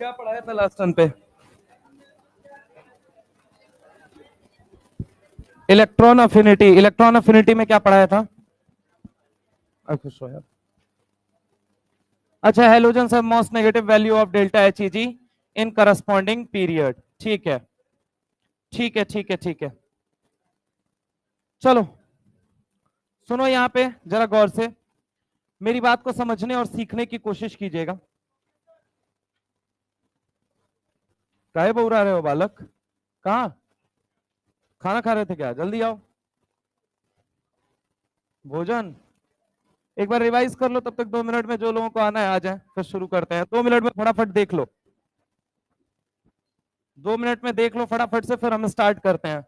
क्या पढ़ाया था लास्ट टर्न पे? Electron affinity. इलेक्ट्रॉन अफिनिटी में क्या पढ़ाया था? अच्छा, halogen have most negative value of delta H E G in corresponding period. ठीक है, ठीक है, ठीक है, ठीक है। चलो सुनो यहां पे जरा गौर से, मेरी बात को समझने और सीखने की कोशिश कीजिएगा। काहे बोल रहे हो बालक? कहा खाना खा रहे थे क्या? जल्दी आओ। भोजन एक बार रिवाइज कर लो, तब तक 2 मिनट में जो लोगों को आना है आ जाए, फिर शुरू करते हैं। 2 मिनट में फटाफट देख लो, 2 मिनट में देख लो फटाफट से, फिर हम स्टार्ट करते हैं।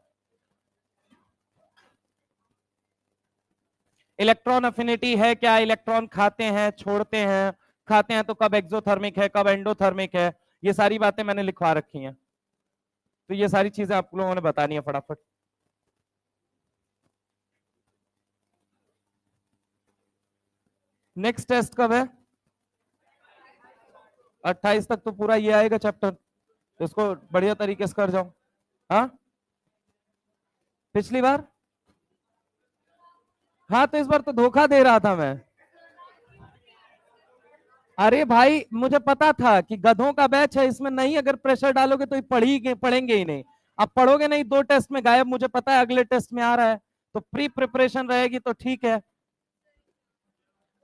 इलेक्ट्रॉन अफिनिटी है क्या? इलेक्ट्रॉन खाते हैं, छोड़ते हैं, खाते हैं तो कब एक्सोथर्मिक है, कब एंडोथर्मिक है, ये सारी बातें मैंने लिखवा रखी हैं। तो ये सारी चीजें आप लोगों ने बतानी है फटाफट। नेक्स्ट टेस्ट कब है? 28 तक तो पूरा ये आएगा चैप्टर, तो इसको बढ़िया तरीके से कर जाओ। हाँ, पिछली बार, हाँ तो इस बार तो धोखा दे रहा था मैं। अरे भाई मुझे पता था कि गधों का बैच है, इसमें नहीं अगर प्रेशर डालोगे तो पढ़ेंगे ही नहीं। अब पढ़ोगे नहीं, 2 टेस्ट में गायब, मुझे पता है अगले टेस्ट में आ रहा है, तो प्री प्रिपरेशन रहेगी तो ठीक है।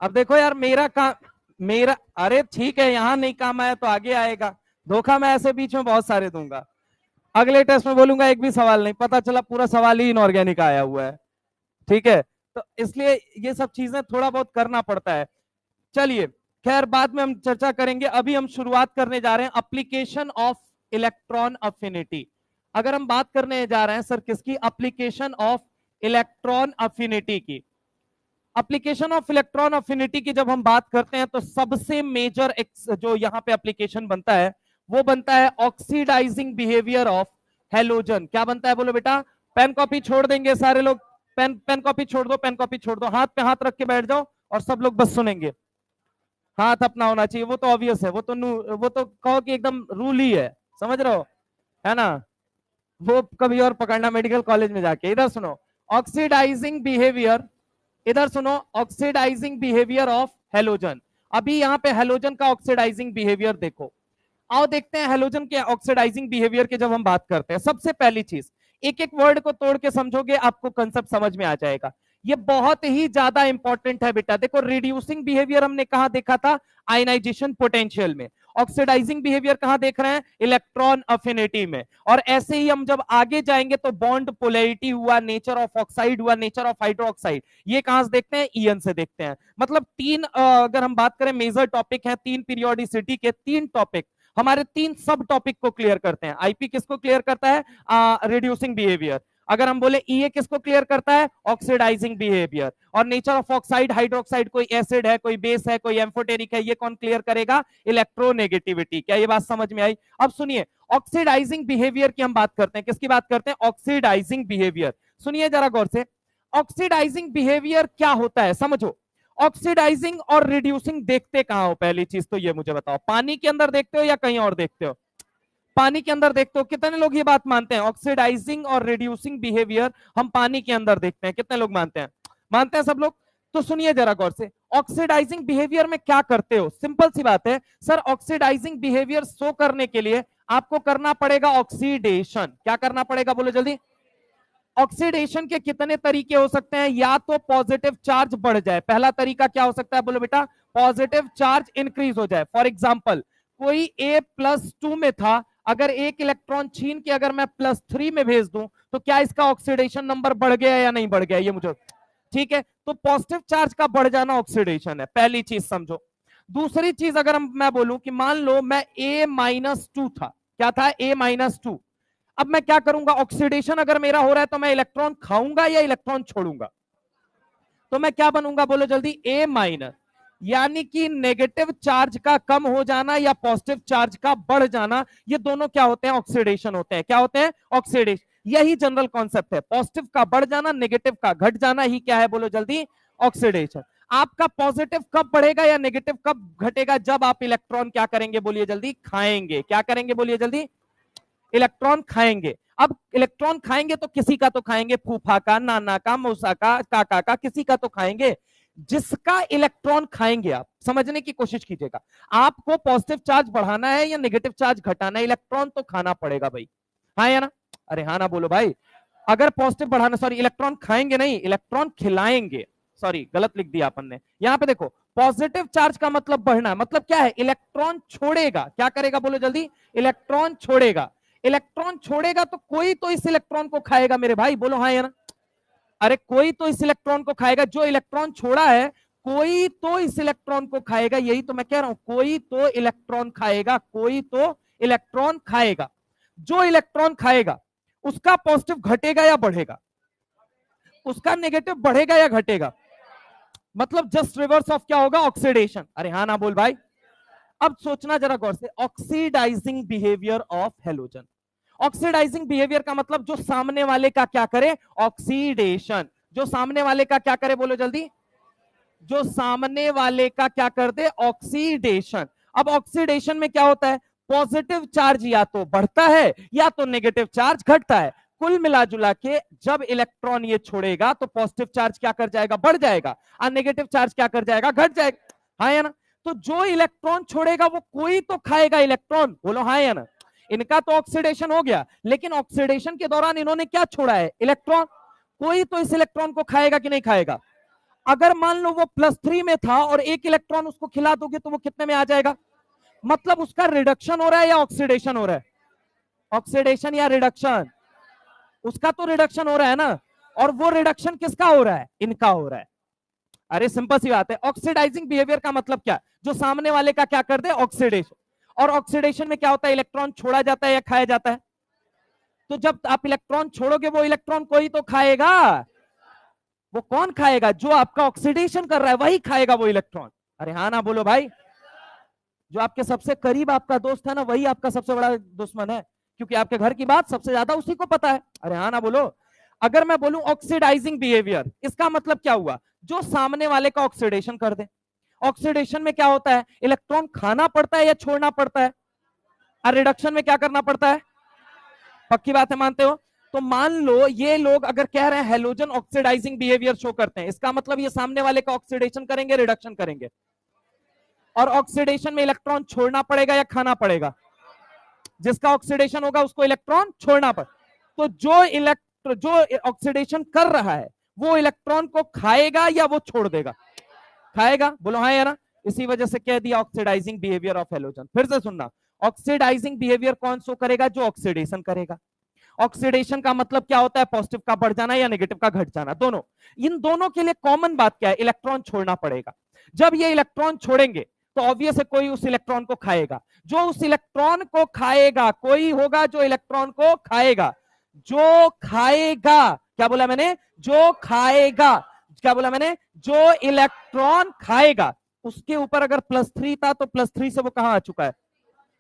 अब देखो यार, मेरा काम, मेरा, अरे ठीक है, यहां नहीं काम आया तो आगे आएगा। धोखा मैं ऐसे बीच में बहुत सारे दूंगा, अगले टेस्ट में बोलूंगा एक भी सवाल नहीं, पता चला पूरा सवाल ही इनऑर्गेनिक आया हुआ है। ठीक है, तो इसलिए ये सब चीजें थोड़ा बहुत करना पड़ता है। चलिए खैर, बाद में हम चर्चा करेंगे, अभी हम शुरुआत करने जा रहे हैं एप्लीकेशन ऑफ इलेक्ट्रॉन अफिनिटी। अगर हम बात करने जा रहे हैं सर किसकी? एप्लीकेशन ऑफ इलेक्ट्रॉन अफिनिटी की। एप्लीकेशन ऑफ इलेक्ट्रॉन अफिनिटी की जब हम बात करते हैं तो सबसे मेजर जो यहां पे एप्लीकेशन बनता है वो बनता है ऑक्सीडाइजिंग बिहेवियर ऑफ हेलोजन। क्या बनता है बोलो बेटा? पेन कॉपी छोड़ देंगे सारे लोग, पेन पेन कॉपी छोड़ दो, पेन कॉपी छोड़ दो, हाथ पे हाथ रख के बैठ जाओ और सब लोग बस सुनेंगे। हाथ अपना होना चाहिए, वो तो ऑब्वियस है, वो तो कहो कि एकदम रूल ही है, समझ रहे हो, है ना? वो कभी और पकड़ना मेडिकल कॉलेज में जाके। इधर सुनो, ऑक्सीडाइजिंग बिहेवियर, इधर सुनो, ऑक्सीडाइजिंग बिहेवियर ऑफ हेलोजन। अभी यहाँ पे हेलोजन का ऑक्सीडाइजिंग बिहेवियर देखो। आओ देखते हैं हेलोजन के ऑक्सीडाइजिंग बिहेवियर के जब हम बात करते हैं। सबसे पहली चीज, एक एक वर्ड को तोड़ के समझोगे आपको कंसेप्ट समझ में आ जाएगा। ये बहुत ही ज्यादा इंपॉर्टेंट है बेटा। देखो, रिड्यूसिंग बिहेवियर हमने कहा देखा था? आयनाइजेशन पोटेंशियल में। ऑक्सीडाइजिंग बिहेवियर कहां देख रहे हैं? इलेक्ट्रॉन अफिनिटी में। और ऐसे ही हम जब आगे जाएंगे तो बॉन्ड पोलैरिटी हुआ, नेचर ऑफ ऑक्साइड हुआ, नेचर ऑफ हाइड्रोक्साइड, ये कहां से देखते हैं? ईएन से देखते हैं। मतलब तीन, अगर हम बात करें मेजर टॉपिक है, तीन पीरियोडिसिटी के तीन टॉपिक, हमारे तीन सब टॉपिक को क्लियर करते हैं। आईपी किसको क्लियर करता है? Reducing behaviour. अगर हम बोले ईए किसको क्लियर करता है? Oxidizing behaviour. और नेचर ऑफ ऑक्साइड हाइड्रोक्साइड, कोई एसिड है, कोई बेस है, कोई एम्फोटेरिक है, ये कौन क्लियर करेगा? इलेक्ट्रोनेगेटिविटी। क्या ये बात समझ में आई? अब सुनिए, ऑक्सीडाइजिंग बिहेवियर की हम बात करते हैं। किसकी बात करते हैं? Oxidizing behaviour. सुनिए जरा गौर से, ऑक्सीडाइजिंग बिहेवियर क्या होता है समझो। ऑक्सीडाइजिंग और रिड्यूसिंग देखते कहां हो? पहली चीज तो ये मुझे बताओ, पानी के अंदर देखते हो या कहीं और देखते हो? पानी के अंदर देखते हो। कितने लोग ये बात मानते हैं? ऑक्सीडाइजिंग और रिड्यूसिंग बिहेवियर हम पानी के अंदर देखते हैं। कितने लोग मानते हैं? मानते हैं सब लोग। तो सुनिए जरा गौर से, ऑक्सीडाइजिंग बिहेवियर में क्या करते हो? सिंपल सी बात है सर, ऑक्सीडाइजिंग बिहेवियर शो करने के लिए आपको करना पड़ेगा ऑक्सीडेशन। क्या करना पड़ेगा बोलो जल्दी? ऑक्सीडेशन के कितने तरीके हो सकते हैं? या तो पॉजिटिव चार्ज बढ़ जाए, पहला तरीका क्या हो सकता है बोलो बेटा? पॉजिटिव चार्ज इंक्रीज हो जाए। फॉर एग्जाम्पल, कोई A+2 में था, अगर एक इलेक्ट्रॉन छीन के अगर मैं +3 में भेज दूं तो क्या इसका ऑक्सीडेशन नंबर बढ़ गया या नहीं बढ़ गया? ये मुझे ठीक है, तो पॉजिटिव चार्ज का बढ़ जाना ऑक्सीडेशन है, पहली चीज समझो। दूसरी चीज, अगर मैं बोलूं कि मान लो मैं A-2 था, क्या था? A-2। अब मैं क्या करूंगा? ऑक्सीडेशन अगर मेरा हो रहा है तो मैं इलेक्ट्रॉन खाऊंगा या इलेक्ट्रॉन छोड़ूंगा? तो मैं क्या बनूंगा बोलो जल्दी? A-। यानी कि नेगेटिव चार्ज का कम हो जाना या पॉजिटिव चार्ज का बढ़ जाना, ये दोनों क्या होते हैं? ऑक्सीडेशन होते हैं। क्या होते हैं? ऑक्सीडेशन। यही जनरल कॉन्सेप्ट है, पॉजिटिव का बढ़ जाना, नेगेटिव का घट जाना ही क्या है बोलो जल्दी? ऑक्सीडेशन। आपका पॉजिटिव कब बढ़ेगा या नेगेटिव कब घटेगा? जब आप इलेक्ट्रॉन क्या करेंगे बोलिए जल्दी? खाएंगे। क्या करेंगे बोलिए जल्दी? इलेक्ट्रॉन खाएंगे। अब इलेक्ट्रॉन खाएंगे तो किसी का तो खाएंगे, फूफा का, नाना का, मौसा का, काका का, किसी का तो खाएंगे। जिसका इलेक्ट्रॉन खाएंगे, आप समझने की कोशिश कीजिएगा, आपको पॉजिटिव चार्ज बढ़ाना है या नेगेटिव चार्ज घटाना है? इलेक्ट्रॉन तो खाना पड़ेगा भाई, हाँ या ना? अरे हाँ ना बोलो भाई। अगर पॉजिटिव बढ़ाना, सॉरी इलेक्ट्रॉन खाएंगे नहीं, इलेक्ट्रॉन खिलाएंगे, सॉरी गलत लिख दिया अपन ने। यहां पे देखो, पॉजिटिव चार्ज का मतलब बढ़ना, मतलब क्या है? इलेक्ट्रॉन छोड़ेगा। क्या करेगा बोलो जल्दी? इलेक्ट्रॉन छोड़ेगा। इलेक्ट्रॉन छोड़ेगा तो कोई तो इस इलेक्ट्रॉन को खाएगा मेरे भाई, बोलो हाँ या ना? अरे कोई तो इस इलेक्ट्रॉन को खाएगा, जो इलेक्ट्रॉन छोड़ा है कोई तो इस इलेक्ट्रॉन को खाएगा, यही तो मैं कह रहा हूं, कोई तो इलेक्ट्रॉन खाएगा, कोई तो इलेक्ट्रॉन खाएगा। जो इलेक्ट्रॉन खाएगा उसका पॉजिटिव घटेगा या बढ़ेगा? उसका नेगेटिव बढ़ेगा या घटेगा? मतलब जस्ट रिवर्स ऑफ क्या होगा? ऑक्सीडेशन। अरे हाँ ना बोल भाई। अब सोचना जरा गौर से, oxidizing behaviour of halogen. Oxidizing behaviour का मतलब जो सामने वाले का क्या करे? ऑक्सीडेशन। जो सामने वाले का क्या करे बोलो जल्दी? जो सामने वाले का क्या कर दे? ऑक्सीडेशन। अब ऑक्सीडेशन में क्या होता है? पॉजिटिव चार्ज या तो बढ़ता है या तो नेगेटिव चार्ज घटता है। कुल मिला जुला के जब इलेक्ट्रॉन ये छोड़ेगा तो पॉजिटिव चार्ज क्या कर जाएगा? बढ़ जाएगा, और नेगेटिव चार्ज क्या कर जाएगा? घट जाएगा, हाँ या ना? तो जो इलेक्ट्रॉन छोड़ेगा वो कोई तो खाएगा इलेक्ट्रॉन, बोलो हाँ या ना? इनका तो ऑक्सीडेशन हो गया, लेकिन ऑक्सीडेशन के दौरान इन्होंने क्या छोड़ा है? इलेक्ट्रॉन। कोई तो इस इलेक्ट्रॉन को खाएगा कि नहीं खाएगा? अगर मान लो वो +3 में था और एक इलेक्ट्रॉन उसको खिला दोगे तो वो कितने में आ जाएगा? मतलब उसका रिडक्शन हो रहा है या ऑक्सीडेशन हो रहा है? ऑक्सीडेशन या रिडक्शन? उसका तो रिडक्शन हो रहा है ना। और वो रिडक्शन किसका हो रहा है? इनका हो रहा है। अरे सिंपल सी बात है। ऑक्सीडाइजिंग बिहेवियर का मतलब क्या? जो सामने वाले का क्या कर दे? ऑक्सीडेशन। और ऑक्सीडेशन में क्या होता है? इलेक्ट्रॉन छोड़ा जाता है या खाया जाता है? तो जब आप इलेक्ट्रॉन छोड़ोगे वो इलेक्ट्रॉन कोई तो खाएगा। वो कौन खाएगा? जो आपका ऑक्सीडेशन कर रहा है वही खाएगा वो इलेक्ट्रॉन। अरे हाँ ना बोलो भाई। जो आपके सबसे करीब आपका दोस्त है ना, वही आपका सबसे बड़ा दुश्मन है, क्योंकि आपके घर की बात सबसे ज्यादा उसी को पता है। अरे हाँ ना बोलो। अगर मैं बोलूं ऑक्सीडाइजिंग बिहेवियर, इसका मतलब क्या हुआ? जो सामने वाले का ऑक्सीडेशन कर दे। ऑक्सीडेशन में क्या होता है? इलेक्ट्रॉन खाना पड़ता है या छोड़ना पड़ता है? और रिडक्शन में क्या करना पड़ता है? पक्की बात है, मानते हो? तो मान लो ये लोग अगर कह रहे हैं हेलोजन ऑक्सीडाइजिंग बिहेवियर शो करते हैं, इसका मतलब ये सामने वाले का ऑक्सीडेशन करेंगे, रिडक्शन करेंगे। और ऑक्सीडेशन में इलेक्ट्रॉन छोड़ना पड़ेगा या खाना पड़ेगा? जिसका ऑक्सीडेशन होगा उसको इलेक्ट्रॉन छोड़ना पड़ेगा। तो जो ऑक्सीडेशन कर रहा है वो इलेक्ट्रॉन को खाएगा या वो छोड़ देगा? खाएगा, बोलो हाँ या ना? इसी वजह से कह दिया ऑक्सीडाइजिंग बिहेवियर ऑफ हेलोजन। फिर से सुनना, ऑक्सीडाइजिंग बिहेवियर कौन शो करेगा? जो ऑक्सीडेशन करेगा। ऑक्सीडेशन का मतलब क्या होता है? पॉजिटिव का बढ़ जाना या नेगेटिव का घट जाना, दोनों। इन दोनों के लिए कॉमन बात क्या है? इलेक्ट्रॉन छोड़ना पड़ेगा। जब ये इलेक्ट्रॉन छोड़ेंगे तो ऑब्वियस है कोई उस इलेक्ट्रॉन को खाएगा। जो उस इलेक्ट्रॉन को खाएगा, कोई होगा जो इलेक्ट्रॉन को खाएगा। जो खाएगा, क्या बोला मैंने? जो खाएगा। क्या बोला मैंने? जो इलेक्ट्रॉन खाएगा। उसके ऊपर अगर +3 था तो +3 से वो कहां आ चुका है?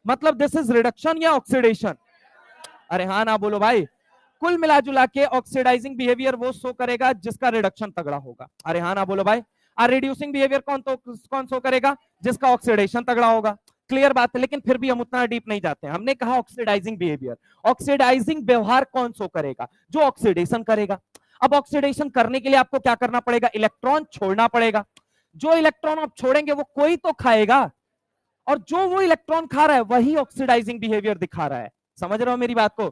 मतलब दिस इज रिडक्शन या ऑक्सीडेशन? अरे हाँ ना बोलो भाई। कुल मिला जुला के ऑक्सीडाइजिंग बिहेवियर वो शो करेगा जिसका रिडक्शन तगड़ा होगा। अरे हाँ ना बोलो भाई। और रिड्यूसिंग बिहेवियर कौन शो करेगा? जिसका ऑक्सीडेशन तगड़ा होगा। क्लियर बात है, लेकिन फिर भी हम उतना डीप नहीं जाते हैं। हमने कहा ऑक्सीडाइजिंग बिहेवियर। ऑक्सीडाइजिंग व्यवहार कौन शो करेगा? जो ऑक्सीडेशन करेगा। अब ऑक्सीडेशन करने के लिए आपको क्या करना पड़ेगा? इलेक्ट्रॉन छोड़ना पड़ेगा। जो इलेक्ट्रॉन आप छोड़ेंगे वो कोई तो खाएगा, और जो वो इलेक्ट्रॉन खा रहा है वही ऑक्सीडाइजिंग बिहेवियर दिखा रहा है। समझ रहे हो मेरी बात को?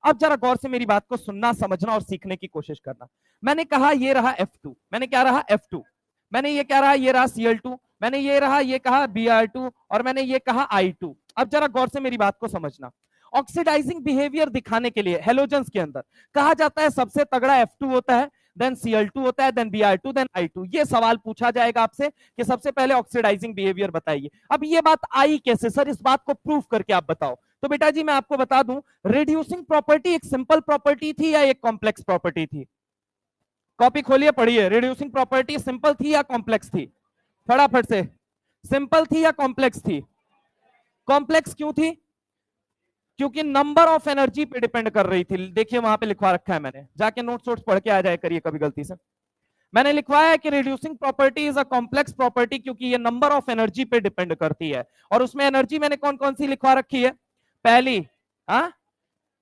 अब जरा गौर से मेरी बात को सुनना, समझना और सीखने की कोशिश करना। मैंने कहा ये रहा F2, मैंने क्या रहा? F2। मैंने ये क्या रहा? ये रहा Cl2। मैंने ये रहा, ये कहा Br2, और मैंने ये कहा I2। अब जरा गौर से मेरी बात को समझना। ऑक्सीडाइजिंग बिहेवियर दिखाने के लिए हेलोजेंस के अंदर कहा जाता है सबसे तगड़ा F2 होता है, देन Cl2 होता है, देन Br2, देन I2। ये सवाल पूछा जाएगा आपसे कि सबसे पहले ऑक्सीडाइजिंग बिहेवियर बताइए। अब ये बात आई कैसे सर? इस बात को प्रूव करके आप बताओ। तो बेटा जी मैं आपको बता दूं, रिड्यूसिंग प्रॉपर्टी एक सिंपल प्रॉपर्टी थी या एक कॉम्प्लेक्स प्रॉपर्टी थी? कॉपी खोलिए, पढ़िए। रिड्यूसिंग प्रॉपर्टी सिंपल थी या कॉम्प्लेक्स थी? फटाफट से। सिंपल थी या कॉम्प्लेक्स थी? कॉम्प्लेक्स क्यों थी? क्योंकि नंबर ऑफ एनर्जी पे डिपेंड कर रही थी। देखिए वहां पे लिखवा रखा है मैंने, जाके नोट्स वोट्स पढ़ के आ जाए करिए कभी गलती से। मैंने लिखवाया है कि reducing property is a complex property क्योंकि ये नंबर ऑफ एनर्जी पे डिपेंड करती है। और उसमें एनर्जी मैंने कौन कौन सी लिखवा रखी है? पहली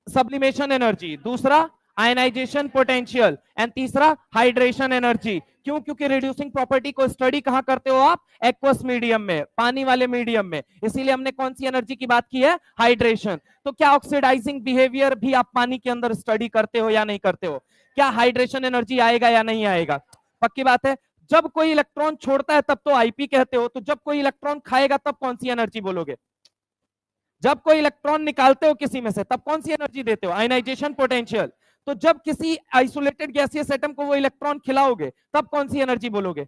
सब्लिमेशन एनर्जी, दूसरा आयनाइजेशन पोटेंशियल, एंड तीसरा हाइड्रेशन एनर्जी। क्यों? क्योंकि रिड्यूसिंग प्रॉपर्टी को स्टडी कहां करते हो आप? एक्वस मीडियम में, पानी वाले मीडियम में। इसीलिए हमने कौन सी एनर्जी की बात की है? हाइड्रेशन। तो क्या ऑक्सीडाइजिंग बिहेवियर भी आप पानी के अंदर स्टडी करते हो या नहीं करते हो? क्या हाइड्रेशन एनर्जी आएगा या नहीं आएगा? पक्की बात है। जब कोई इलेक्ट्रॉन छोड़ता है तब तो आईपी कहते हो, तो जब कोई इलेक्ट्रॉन खाएगा तब कौन सी एनर्जी बोलोगे? जब कोई इलेक्ट्रॉन निकालते हो किसी में से तब कौन सी एनर्जी देते हो? Ionization potential. तो जब किसी आइसोलेटेड गैसियस एटम को वो इलेक्ट्रॉन खिलाओगे तब कौन सी एनर्जी बोलोगे?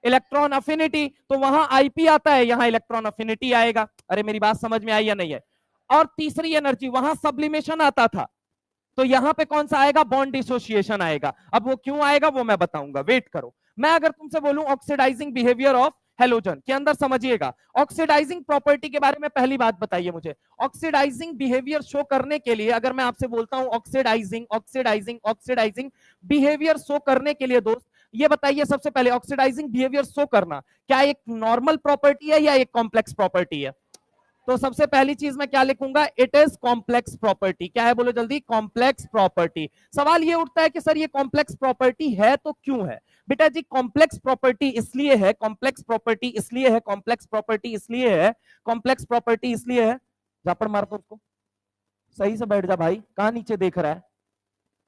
Electron affinity. तो वहां आईपी आता है, यहां इलेक्ट्रॉन अफिनिटी आएगा। अरे मेरी बात समझ में आई या नहीं है? और तीसरी एनर्जी, वहां सब्लिमेशन आता था, तो यहां पे कौन सा आएगा? बॉन्ड डिसोसिएशन आएगा। अब वो क्यों आएगा वो मैं बताऊंगा, वेट करो। मैं अगर तुमसे बोलूं ऑक्सीडाइजिंग बिहेवियर ऑफ हेलोजन के अंदर, समझिएगा ऑक्सीडाइजिंग प्रॉपर्टी के बारे में पहली बात बताइए मुझे। ऑक्सीडाइजिंग बिहेवियर शो करने के लिए अगर मैं आपसे बोलता हूं oxidizing oxidizing oxidizing behaviour show करने के लिए दोस्त ये बताइए सबसे पहले, ऑक्सीडाइजिंग बिहेवियर शो करना क्या एक नॉर्मल प्रॉपर्टी है या एक कॉम्प्लेक्स प्रॉपर्टी है? तो सबसे पहली चीज मैं क्या लिखूंगा? It is complex property. क्या है बोलो जल्दी? Complex property. सवाल ये उठता है कि सर ये कॉम्प्लेक्स प्रॉपर्टी है तो क्यों है? बेटा जी कॉम्प्लेक्स प्रॉपर्टी इसलिए है, कॉम्प्लेक्स प्रॉपर्टी इसलिए है, कॉम्प्लेक्स प्रॉपर्टी इसलिए है, कॉम्प्लेक्स प्रॉपर्टी इसलिए है। झापड़ मार दो उसको, सही से बैठ जा भाई, कहां नीचे देख रहा है?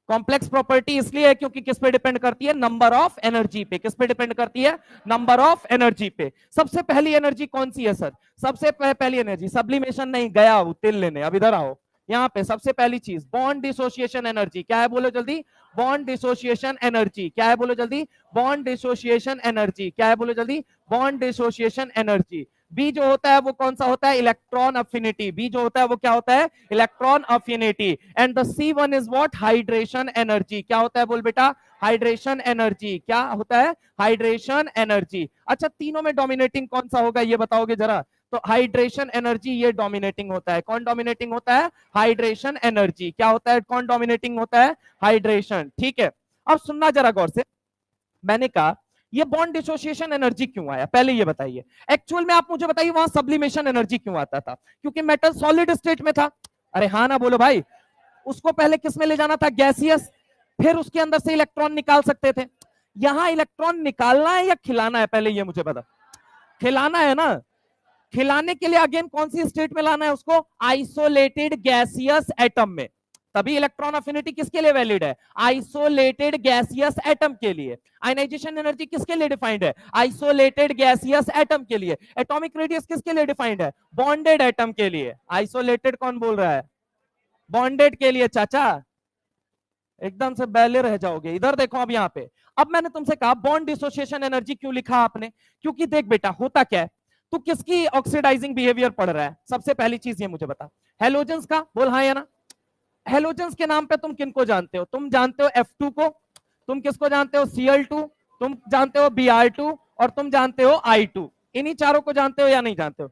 कॉम्प्लेक्स प्रॉपर्टी इसलिए है क्योंकि किस पे डिपेंड करती है? नंबर ऑफ एनर्जी पे। किस पे डिपेंड करती है? नंबर ऑफ एनर्जी पे। सबसे पहली एनर्जी कौन सी है सर? सबसे पहली एनर्जी सब्लिमेशन नहीं, गया हूं तेल लेने, अब इधर आओ। यहाँ पे सबसे पहली चीज बॉन्ड डिसोसिएशन एनर्जी। क्या है बोलो जल्दी? Bond dissociation energy. क्या है बोलो जल्दी? Bond dissociation energy. क्या है बोलो जल्दी? Bond dissociation energy. बी जो होता है वो कौन सा होता है? Electron affinity. बी जो होता है वो क्या होता है? Electron affinity. And the C one is what? Hydration energy. क्या होता है बोल बेटा? Hydration energy. क्या होता है? Hydration energy. अच्छा तीनों में डोमिनेटिंग कौन सा होगा ये बताओगे जरा? तो हाइड्रेशन एनर्जी ये डोमिनेटिंग होता है। कौन डोमिनेटिंग होता है? Hydration energy. क्या होता है? कौन डोमिनेटिंग होता है? हाइड्रेशन। ठीक है, अब सुनना जरा गौर से। मैंने कहा ये बॉन्ड डिसोसिएशन एनर्जी क्यों आया, पहले ये बताइए। एक्चुअल में आप मुझे बताइए वहां सब्लिमेशन एनर्जी क्यों आता था? क्योंकि मेटल सॉलिड स्टेट में था। अरे हाँ ना बोलो भाई। उसको पहले किस में ले जाना था? गैसियस। फिर उसके अंदर से इलेक्ट्रॉन निकाल सकते थे। यहां इलेक्ट्रॉन निकालना है या खिलाना है, पहले ये मुझे बता। खिलाना है ना। खिलाने के लिए अगेन कौन सी स्टेट में लाना है उसको? आइसोलेटेड गैसियस एटम में। तभी इलेक्ट्रॉन अफिनिटी किसके लिए वैलिड है? आइसोलेटेड गैसियस एटम के लिए। आयनाइजेशन एनर्जी किसके लिए डिफाइंड है? आइसोलेटेड गैसियस एटम के लिए। एटॉमिक रेडियस किसके लिए डिफाइंड है? बॉन्डेड एटम के लिए। आइसोलेटेड कौन बोल रहा है? बॉन्डेड के लिए। चाचा एकदम से बैले रह जाओगे। इधर देखो अब यहाँ पे, अब मैंने तुमसे कहा बॉन्ड डिसोसिएशन एनर्जी क्यों लिखा आपने? क्योंकि देख बेटा होता क्या है, तू किसकी ऑक्सीडाइजिंग बिहेवियर पढ़ रहा है? सबसे पहली चीज ये मुझे बता, हेलोजेंस का। बोल हाँ या ना। हेलोजेंस के नाम पे तुम किनको जानते हो? तुम जानते हो F2 को, तुम किसको जानते हो? Cl2, तुम जानते हो Br2, और तुम जानते हो I2। इन्हीं चारों को जानते हो या नहीं जानते हो?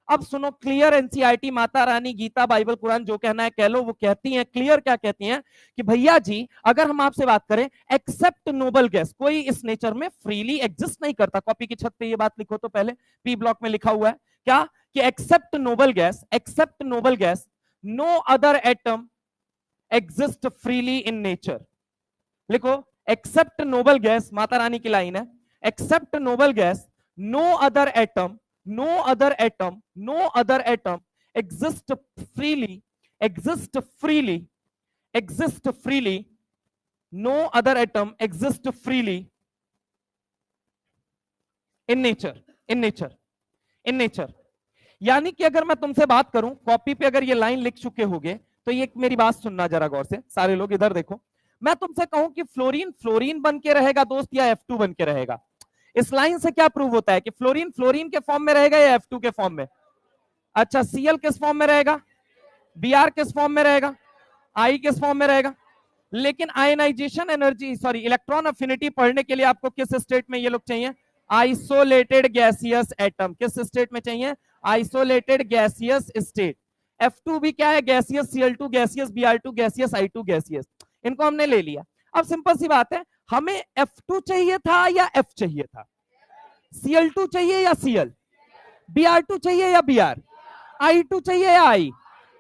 अब सुनो, clear NCERT, Mata Rani, Gita, Bible, Quran, जो कहना है कह लो, वो कहती हैं क्लियर, क्या कहती हैं कि भैया जी अगर हम आपसे बात करें, एक्सेप्ट नोबल गैस, कोई इस नेचर में फ्रीली एग्जिस्ट नहीं करता। कॉपी की छत पे ये बात लिखो तो पहले, पी ब्लॉक में लिखा हुआ है क्या कि except noble gas, except noble gas, no other atom exist freely in nature. लिखो, except noble gas, Mata Rani की लाइन है, except noble gas, no other atom, no other atom, no other atom exist freely, exist freely, exist freely, no other atom exist freely in nature, in nature, in nature। यानी कि अगर मैं तुमसे बात करूं, copy पे अगर ये लाइन लिख चुके होगे तो ये मेरी बात सुनना जरा गौर से, सारे लोग इधर देखो। मैं तुमसे कहूं कि फ्लोरीन फ्लोरीन बन के रहेगा दोस्त या F2 बन के रहेगा? इस लाइन से क्या प्रूव होता है कि फ्लोरीन फ्लोरीन के फॉर्म में रहेगा या F2 के फॉर्म में? अच्छा, Cl किस फॉर्म में रहेगा? Br किस फॉर्म में रहेगा? I किस फॉर्म में रहेगा? लेकिन ionization energy, sorry electron affinity पढ़ने के लिए आपको किस स्टेट में ये लोग चाहिए? Isolated gaseous atom. किस स्टेट में चाहिए? Isolated gaseous state. F2 भी क्या है? Gaseous, Cl2 gaseous, Br2 gaseous, I2 gaseous. इनको हमने ले लिया। अब सिंपल सी बात है, हमें F2 चाहिए था या F चाहिए था? Cl2 चाहिए या Cl? Br2 चाहिए या Br? I2 चाहिए या I?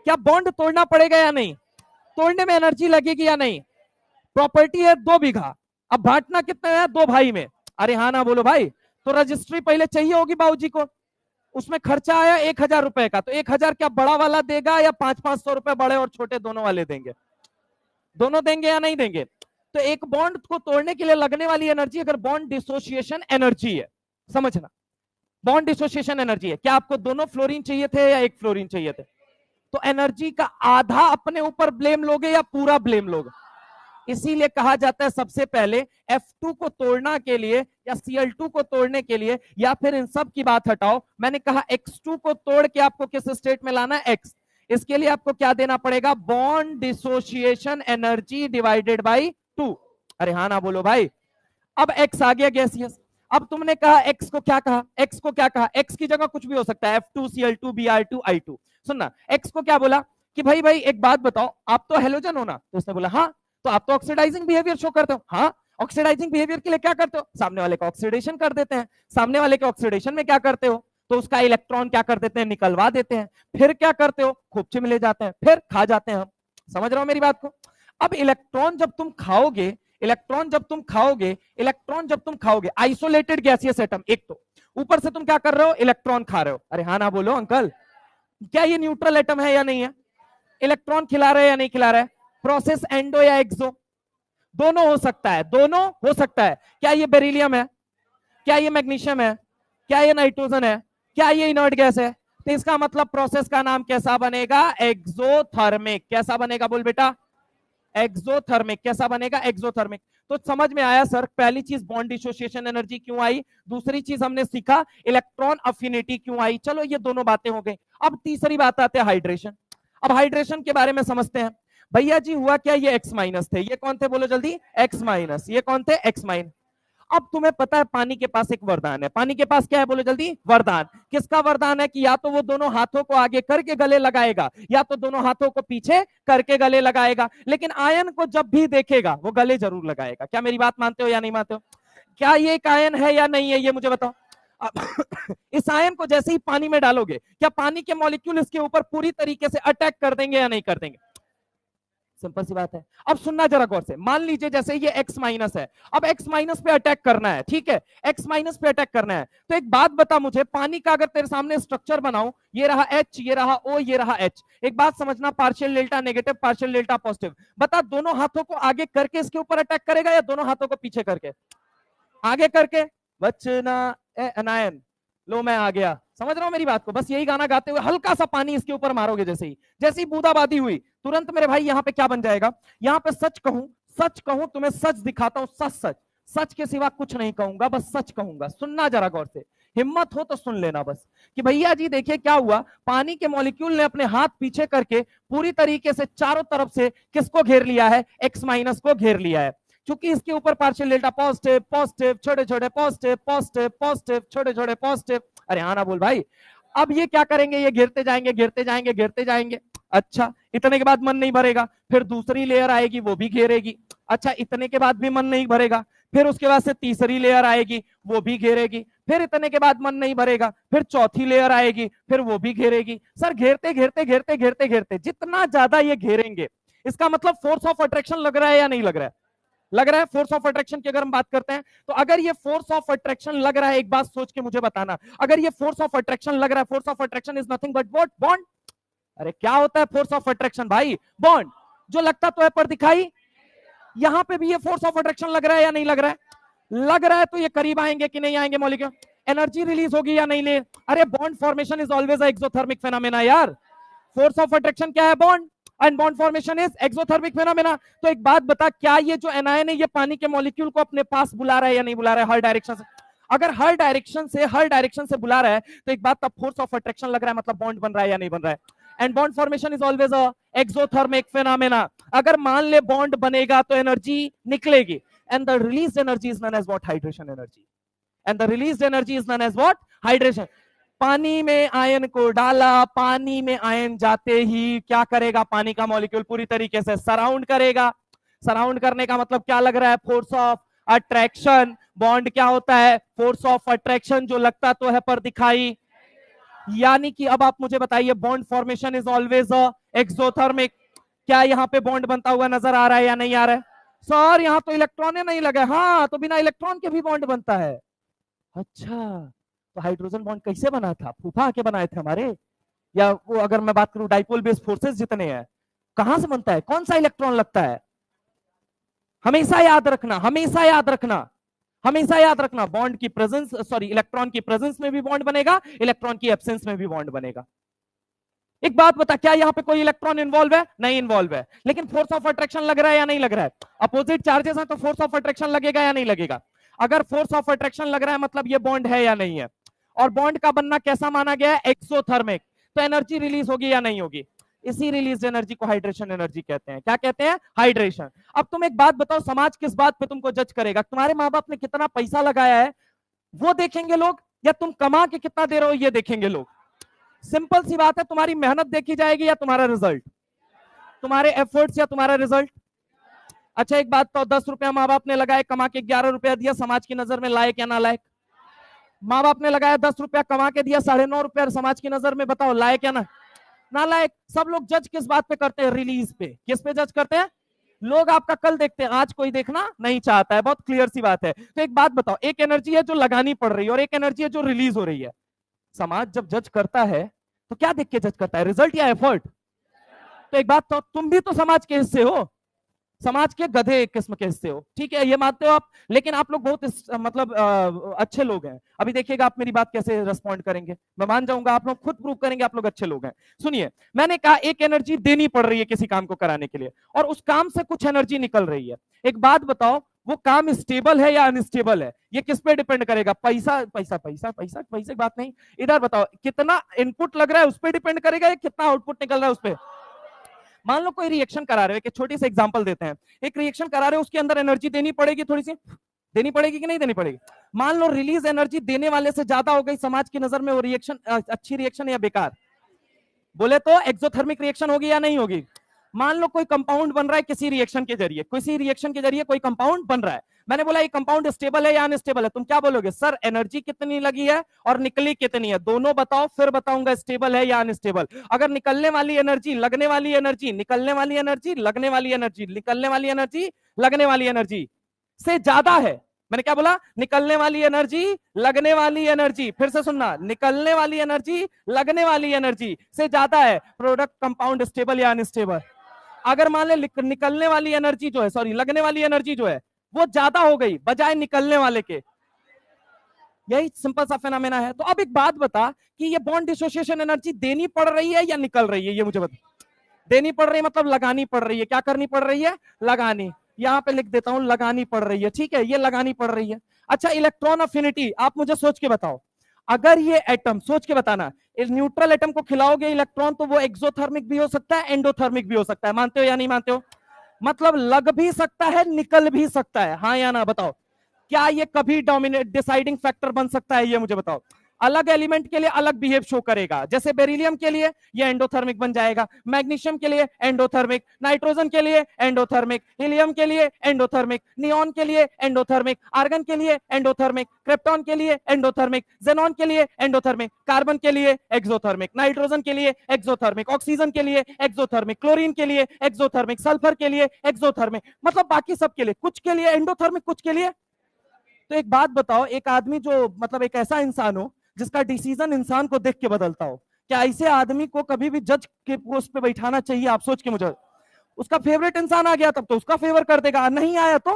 क्या बॉन्ड तोड़ना पड़ेगा या नहीं? तोड़ने में एनर्जी लगेगी या नहीं? प्रॉपर्टी है 2 बीघा, अब बांटना कितना है? 2 भाई में। अरे हाँ ना बोलो भाई। तो रजिस्ट्री पहले चाहिए होगी बाबूजी को, उसमें खर्चा आया 1,000 रुपए का, तो 1,000 क्या बड़ा वाला देगा या 500-500 रुपए बड़े और छोटे दोनों वाले देंगे? दोनों देंगे या नहीं देंगे? तो एक बॉन्ड को तोड़ने के लिए लगने वाली एनर्जी अगर बॉन्ड डिसोसिएशन एनर्जी है, समझना, बॉन्ड डिसोसिएशन एनर्जी है। क्या आपको दोनों फ्लोरीन चाहिए थे या एक फ्लोरीन चाहिए थे? तो एनर्जी का आधा अपने ऊपर ब्लेम लोगे या पूरा ब्लेम लोगे? इसीलिए कहा जाता है सबसे पहले F2 को तोड़ना के लिए या Cl2 को तोड़ने के लिए, या फिर इन सब की बात हटाओ, मैंने कहा X2 को तोड़ के आपको किस स्टेट में लाना है? X। इसके लिए आपको क्या देना पड़ेगा? Bond dissociation energy divided by 2। अरे हाँ ना बोलो भाई। अब X आ गया गैसियस। अब तुमने कहा X को क्या कहा? X को क्या कहा? X की जगह कुछ भी हो सकता है, F2, Cl2, Br2, I2। सुनना, X को क्या बोला कि भाई एक बात बताओ, आप तो हेलोजन हो ना? तो उसने बोला हाँ। तो आप तो ऑक्सीडाइजिंग बिहेवियर शो करते हो। हाँ। ऑक्सीडाइजिंग बिहेवियर के लिए क्या करते हो? सामने वाले का ऑक्सीडेशन कर देते हैं। सामने वाले के ऑक्सीडेशन में क्या करते हो? तो उसका इलेक्ट्रॉन क्या कर देते हैं? निकलवा देते हैं। फिर क्या करते हो? खोपचे में ले जाते हैं, फिर खा जाते हैं हम। समझ रहे हो मेरी बात को? अब इलेक्ट्रॉन जब तुम खाओगे, आइसोलेटेड गैसियस एटम, एक तो ऊपर से तुम क्या कर रहे हो? इलेक्ट्रॉन खा रहे हो। अरे हाँ ना बोलो अंकल। क्या ये न्यूट्रल एटम है या नहीं है? इलेक्ट्रॉन खिला रहे हैं या नहीं खिला रहे हैं? प्रोसेस एंडो या एक्सो? दोनों हो सकता है, दोनों हो सकता है। क्या ये बेरिलियम है? क्या ये मैग्नीशियम है? क्या ये नाइट्रोजन है? क्या ये इनर्ट गैस है? तो इसका मतलब प्रोसेस का नाम कैसा बनेगा? एक्सोथर्मिक। कैसा बनेगा बोल बेटा? एक्सोथर्मिक। कैसा बनेगा? एक्सोथर्मिक। तो समझ में आया सर, पहली चीज बॉन्ड डिसोसिएशन एनर्जी क्यों आई, दूसरी चीज हमने सीखा इलेक्ट्रॉन अफिनिटी क्यों आई। चलो ये दोनों बातें हो गई। अब तीसरी बात आते हैं हाइड्रेशन। अब हाइड्रेशन के बारे में समझते हैं। भैया जी हुआ क्या? ये X माइनस थे। ये कौन थे बोलो जल्दी? X minus. ये कौन थे? X minus. अब तुम्हें पता है पानी के पास एक वरदान है। पानी के पास क्या है बोलो जल्दी? वरदान। किसका वरदान है? कि या तो वो दोनों हाथों को आगे करके गले लगाएगा या तो दोनों हाथों को पीछे करके गले लगाएगा, लेकिन आयन को जब भी देखेगा वो गले जरूर लगाएगा। क्या मेरी बात मानते हो या नहीं मानते हो? क्या ये एक आयन है या नहीं है, ये मुझे बताओ। इस आयन को जैसे ही पानी में डालोगे, क्या पानी के मॉलिक्यूल इसके ऊपर पूरी तरीके से अटैक कर देंगे या नहीं कर देंगे? सिंपल सी बात है। अब सुनना जरा गौर से। मान लीजिए जैसे ये X माइनस है, अब X माइनस पे अटैक करना है, ठीक है? X माइनस पे अटैक करना है, तो एक बात बता मुझे, पानी का अगर तेरे सामने स्ट्रक्चर बनाऊं, ये रहा H, ये रहा O, ये रहा H। एक बात समझना, partial delta negative, partial delta positive. बता दोनों हाथों को आगे करके इसके ऊपर अटैक करेगा या दोनों हाथों को पीछे करके? आगे करके। बचना अनायन, लो मैं आ गया। समझ रहा हूं मेरी बात को? बस यही गाना गाते हुए हल्का सा पानी इसके ऊपर मारोगे, जैसे ही बूंदाबांदी हुई तुरंत मेरे भाई यहाँ पे क्या बन जाएगा? यहाँ पे सच कहूं तुम्हें, सच दिखाता हूं, सच सच के सिवा कुछ नहीं कहूंगा, बस सच कहूंगा। सुनना जरा गौर से, हिम्मत हो तो सुन लेना बस। कि भैया जी देखिए क्या हुआ, पानी के मॉलिक्यूल ने अपने हाथ पीछे करके पूरी तरीके से चारों तरफ से किसको घेर लिया है? X माइनस को घेर लिया है। चूंकि इसके ऊपर पार्शियल डेल्टा पॉजिटिव पॉजिटिव छोटे छोटे पॉजिटिव पॉजिटिव पॉजिटिव छोटे छोटे पॉजिटिव। अरे हाँ ना बोल भाई। अब ये क्या करेंगे? ये गिरते जाएंगे गिरते जाएंगे गिरते जाएंगे। अच्छा, इतने के बाद मन नहीं भरेगा, फिर दूसरी लेयर आएगी वो भी घेरेगी। अच्छा, इतने के बाद भी मन नहीं भरेगा, फिर उसके बाद से तीसरी लेयर आएगी वो भी घेरेगी। फिर इतने के बाद मन नहीं भरेगा, फिर चौथी लेयर आएगी, फिर वो भी घेरेगी। सर घेरते घेरते घेरते घेरते घेरते जितना ज्यादा ये घेरेंगे, इसका मतलब फोर्स ऑफ अट्रैक्शन लग रहा है या नहीं लग रहा है? लग रहा है। फोर्स ऑफ अट्रैक्शन की अगर हम बात करते हैं, तो अगर ये फोर्स ऑफ अट्रैक्शन लग रहा है, एक बात सोच के मुझे बताना, अगर ये फोर्स ऑफ अट्रैक्शन लग रहा है, force of attraction is nothing but what? Bond. अरे क्या होता है फोर्स ऑफ अट्रैक्शन भाई? बॉन्ड। जो लगता तो है पर दिखाई, यहां पे भी ये फोर्स ऑफ अट्रैक्शन लग रहा है या नहीं लग रहा है? लग रहा है। तो ये करीब आएंगे कि नहीं आएंगे मॉलिक्यूल? एनर्जी रिलीज होगी या नहीं ले? अरे bond formation is always a exothermic phenomena यार। फोर्स ऑफ अट्रैक्शन क्या है? Bond. And bond formation is exothermic phenomena. तो एक बात बता, क्या ये जो एनायन है ये पानी के मॉलिक्यूल को अपने पास बुला रहा है या नहीं बुला रहा है? हर डायरेक्शन से। अगर हर डायरेक्शन से बुला रहा है, तो एक बात, तब फोर्स ऑफ अट्रैक्शन लग रहा है, मतलब बॉन्ड बन रहा है या नहीं बन रहा है? And bond formation is always a exothermic phenomena. अगर मान ले बॉन्ड बनेगा तो एनर्जी निकलेगी, and the released energy is known as what? Hydration energy. And the released energy is known as what? Hydration. पानी में आयन को डाला, पानी में आयन जाते ही क्या करेगा? पानी का मॉलिक्यूल पूरी तरीके से सराउंड करेगा। सराउंड करने का मतलब क्या लग रहा है? Force of attraction. बॉन्ड क्या होता है? फोर्स ऑफ अट्रैक्शन, जो लगता तो है पर दिखाई। यानी कि अब आप मुझे बताइए, bond formation is always exothermic. क्या यहाँ पे बॉन्ड बनता हुआ नजर आ रहा है या नहीं आ रहा है? सर यहाँ तो इलेक्ट्रॉन नहीं लगा। हाँ, तो बिना इलेक्ट्रॉन के भी बॉन्ड बनता है। अच्छा, तो हाइड्रोजन बॉन्ड कैसे बना था? फूफा आके बनाए थे हमारे? या वो अगर मैं बात करूं डाइपोल बेस फोर्सेस जितने हैं, कहां से बनता है? कौन सा इलेक्ट्रॉन लगता है? हमेशा याद रखना, हमेशा याद रखना, हमेशा याद रखना, बॉन्ड की प्रेजेंस, सॉरी, इलेक्ट्रॉन की प्रेजेंस में भी बॉन्ड बनेगा, इलेक्ट्रॉन की एब्सेंस में भी बॉन्ड बनेगा। एक बात बता, क्या यहाँ पे कोई इलेक्ट्रॉन इन्वॉल्व है? नहीं इन्वॉल्व है, लेकिन फोर्स ऑफ अट्रैक्शन लग रहा है या नहीं लग रहा है? अपोजिट चार्जेस हैं तो फोर्स ऑफ अट्रैक्शन लगेगा या नहीं लगेगा? अगर फोर्स ऑफ अट्रैक्शन लग रहा है मतलब ये बॉन्ड है या नहीं है? और बॉन्ड का बनना कैसा माना गया है? एक्सोथर्मिक। तो एनर्जी रिलीज होगी या नहीं होगी? इसी रिलीज एनर्जी को हाइड्रेशन एनर्जी कहते हैं। क्या कहते हैं? हाइड्रेशन। अब तुम एक बात बताओ, समाज किस बात पे तुमको जज करेगा? तुम्हारे माँ बाप ने कितना पैसा लगाया है वो देखेंगे लोग, या तुम कमा के कितना दे रहे हो ये देखेंगे लोग? सिंपल सी बात है, तुम्हारी मेहनत देखी जाएगी या तुम्हारा रिजल्ट? तुम्हारे एफर्ट्स या तुम्हारा रिजल्ट? अच्छा एक बात तो, 10 रुपया माँ बाप ने लगाए, कमा के 11 रुपया दिया, समाज की नजर में लायक या ना लायक? माँ बाप ने लगाया 10 रुपया, कमा के दिया 9.5 रुपया, समाज की नजर में बताओ लायक या ना नालायक? सब लोग जज किस बात पे करते हैं? रिलीज पे। किस पे जज करते हैं? लोग आपका कल देखते हैं, आज कोई देखना नहीं चाहता है। बहुत क्लियर सी बात है। तो एक बात बताओ, एक एनर्जी है जो लगानी पड़ रही है और एक एनर्जी है जो रिलीज हो रही है। समाज जब जज करता है तो क्या देख के जज करता है? रिजल्ट या एफर्ट? तो एक बात तो, तुम भी तो समाज के हिस्से हो, समाज के गधे एक किस्म के हिस्से हो, ठीक है, ये मानते हो आप, लेकिन आप लोग बहुत मतलब अच्छे लोग हैं। अभी देखिएगा आप मेरी बात कैसे रिस्पॉन्ड करेंगे, मैं मान जाऊंगा, आप लोग खुद प्रूव करेंगे आप लोग अच्छे लोग हैं। सुनिए, मैंने कहा एक एनर्जी देनी पड़ रही है किसी काम को कराने के लिए, और उस काम से कुछ एनर्जी निकल रही है। एक बात बताओ, वो काम स्टेबल है या अनस्टेबल है? ये किस पे डिपेंड करेगा? पैसा पैसा पैसा पैसा पैसे की बात नहीं, इधर बताओ, कितना इनपुट लग रहा है उस पर डिपेंड करेगा या कितना आउटपुट निकल रहा है उस पर? मान लो कोई रिएक्शन करा रहे हो, एक छोटी सी एग्जांपल देते हैं, एक रिएक्शन करा रहे हो, उसके अंदर एनर्जी देनी पड़ेगी, थोड़ी सी देनी पड़ेगी कि नहीं देनी पड़ेगी? मान लो रिलीज एनर्जी देने वाले से ज्यादा हो गई, समाज की नजर में वो रिएक्शन अच्छी रिएक्शन या बेकार? बोले तो एक्सोथर्मिक रिएक्शन होगी या नहीं होगी? मान लो कोई कंपाउंड बन रहा है किसी रिएक्शन के जरिए, किसी रिएक्शन के जरिए कोई कंपाउंड बन रहा है, मैंने बोला ये कंपाउंड स्टेबल है या अनस्टेबल है? तुम क्या बोलोगे? सर एनर्जी कितनी लगी है और निकली कितनी है, दोनों बताओ, फिर बताऊंगा स्टेबल है या अनस्टेबल। अगर निकलने वाली एनर्जी, लगने वाली एनर्जी, निकलने वाली एनर्जी, लगने वाली एनर्जी, निकलने वाली एनर्जी, लगने वाली एनर्जी से ज्यादा है, मैंने क्या बोला? निकलने वाली एनर्जी, लगने वाली एनर्जी, फिर से सुनना, निकलने वाली एनर्जी, लगने वाली एनर्जी से ज्यादा है, प्रोडक्ट कंपाउंड स्टेबल या अनस्टेबल? अगर मान ले निकलने वाली एनर्जी जो है, सॉरी, लगने वाली एनर्जी जो है वो ज्यादा हो गई बजाय निकलने वाले के, यही सिंपल सा फेनोमेना है। तो अब एक बात बता कि ये बॉन्ड डिसोसिएशन एनर्जी देनी पड़ रही है या निकल रही है, ये मुझे बता। देनी पड़ रही है मतलब लगानी पड़ रही है। क्या करनी पड़ रही है? लगानी। यहां पे लिख देता हूं, लगानी पड़ रही है, ठीक है, ये लगानी पड़ रही है। अच्छा, इलेक्ट्रॉन अफिनिटी आप मुझे सोच के बताओ, अगर ये एटम, सोच के बताना, इस न्यूट्रल एटम को खिलाओगे इलेक्ट्रॉन तो वो एक्सोथर्मिक भी हो सकता है, एंडोथर्मिक भी हो सकता है, मानते हो या नहीं मानते हो? मतलब लग भी सकता है, निकल भी सकता है, हाँ या ना बताओ? क्या ये कभी डोमिनेट डिसाइडिंग फैक्टर बन सकता है? ये मुझे बताओ। अलग एलिमेंट के लिए अलग बिहेव शो करेगा, जैसे बेरिलियम के लिए ये एंडोथर्मिक बन जाएगा, मैग्नीशियम के लिए एंडोथर्मिक, नाइट्रोजन के लिए एंडोथर्मिक, हीलियम के लिए एंडोथर्मिक, नियॉन के लिए एंडोथर्मिक, आर्गन के लिए एंडोथर्मिक, क्रिप्टॉन के लिए एंडोथर्मिक, जेनॉन के लिए एंडोथर्मिक, कार्बन के लिए एक्सोथर्मिक, नाइट्रोजन के लिए एक्सोथर्मिक, ऑक्सीजन के लिए एक्सोथर्मिक, क्लोरीन के लिए एक्सोथर्मिक, सल्फर के लिए एक्सोथर्मिक, मतलब बाकी सब के लिए, कुछ के लिए एंडोथर्मिक, कुछ के लिए। तो एक बात बताओ, एक आदमी जो मतलब एक ऐसा इंसान हो जिसका डिसीजन इंसान को देख के बदलता हो, क्या ऐसे आदमी को कभी भी जज के पोस्ट पे बैठाना चाहिए? आप सोच के मुझे, उसका फेवरेट इंसान आ गया तब तो उसका फेवर कर देगा, नहीं आया तो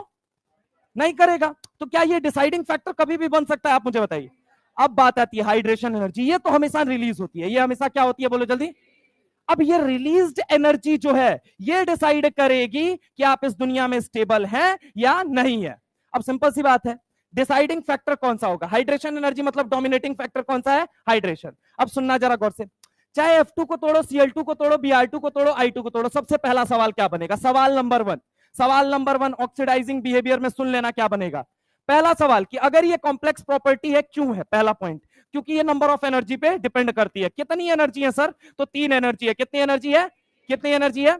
नहीं करेगा। तो क्या ये डिसाइडिंग फैक्टर कभी भी बन सकता है? आप मुझे बताइए। अब बात आती है हाइड्रेशन एनर्जी, ये तो हमेशा रिलीज होती है, ये हमेशा क्या होती है, बोलो जल्दी। अब ये रिलीज्ड एनर्जी जो है ये डिसाइड करेगी कि आप इस दुनिया में स्टेबल हैं या नहीं है। अब सिंपल सी बात है, डिसाइडिंग फैक्टर कौन सा होगा? हाइड्रेशन एनर्जी, मतलब डोमिनेटिंग फैक्टर कौन सा है? हाइड्रेशन। अब सुनना जरा गौर से, चाहे F2 को तोड़ो, Cl2 को तोड़ो, Br2 को तोड़ो, I2 को तोड़ो, सबसे पहला सवाल क्या बनेगा? सवाल नंबर 1, सवाल नंबर 1 ऑक्सीडाइजिंग बिहेवियर में सुन लेना क्या बनेगा। पहला सवाल कि अगर ये कॉम्प्लेक्स प्रॉपर्टी है, क्यों है? पहला पॉइंट, क्योंकि ये नंबर ऑफ एनर्जी पे डिपेंड करती है। कितनी एनर्जी है सर? तो 3 एनर्जी है। कितनी एनर्जी है? कितनी एनर्जी है?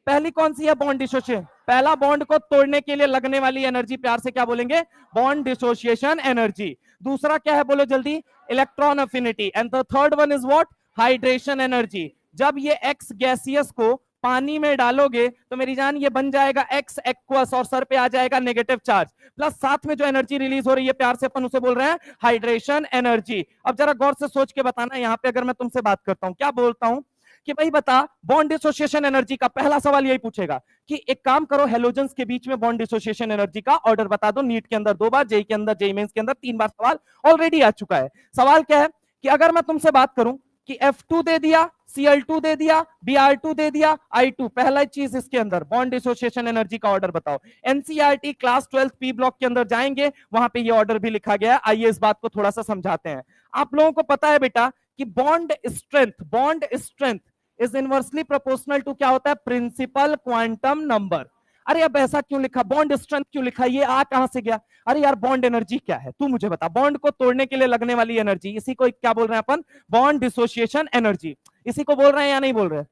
पहली कौन सी है? Bond dissociation. पहला बॉन्ड को तोड़ने के लिए लगने वाली एनर्जी प्यार से क्या बोलेंगे? Bond dissociation energy. दूसरा क्या है बोलो जल्दी? Electron affinity. And the third one is what? Hydration energy. जब ये एक्स गैसियस को पानी में डालोगे तो मेरी जान ये बन जाएगा एक्स एक्वस और सर पे आ जाएगा नेगेटिव चार्ज, प्लस साथ में जो एनर्जी रिलीज हो रही है प्यार से अपन उसे बोल रहे हैं हाइड्रेशन एनर्जी। अब जरा गौर से सोच के बताना, यहां पे अगर मैं तुमसे बात करता हूं, क्या बोलता हूं कि भाई बता बॉन्ड डिसोसिएशन एनर्जी का, पहला सवाल यही पूछेगा कि एक काम करो, हेलोजेंस के बीच में बॉन्ड डिसोसिएशन एनर्जी का ऑर्डर बता दो। नीट के अंदर 2 बार, जेई के अंदर, जेई मेंस के अंदर 3 बार सवाल ऑलरेडी आ चुका है। सवाल क्या है कि अगर मैं तुमसे बात करूं कि F2 दे दिया, Cl2 दे दिया, Br2 दे दिया, I2, पहला चीज इसके अंदर बॉन्ड डिसोसिएशन एनर्जी का ऑर्डर बताओ। एनसीईआरटी क्लास 12 पी ब्लॉक के अंदर जाएंगे, वहां पे ये ऑर्डर भी लिखा गया है। आइए इस बात को थोड़ा सा समझाते हैं। आप लोगों को पता है बेटा कि bond strength is inversely proportional to क्या होता है? Principal quantum number. अरे अब ऐसा क्यों लिखा? बॉन्ड स्ट्रेंथ क्यों लिखा? ये आ कहां से गया? अरे यार बॉन्ड एनर्जी क्या है तू मुझे बता। बॉन्ड को तोड़ने के लिए लगने वाली एनर्जी, इसी को क्या बोल रहे हैं अपन? Bond dissociation energy. इसी को बोल रहे हैं या नहीं बोल रहे?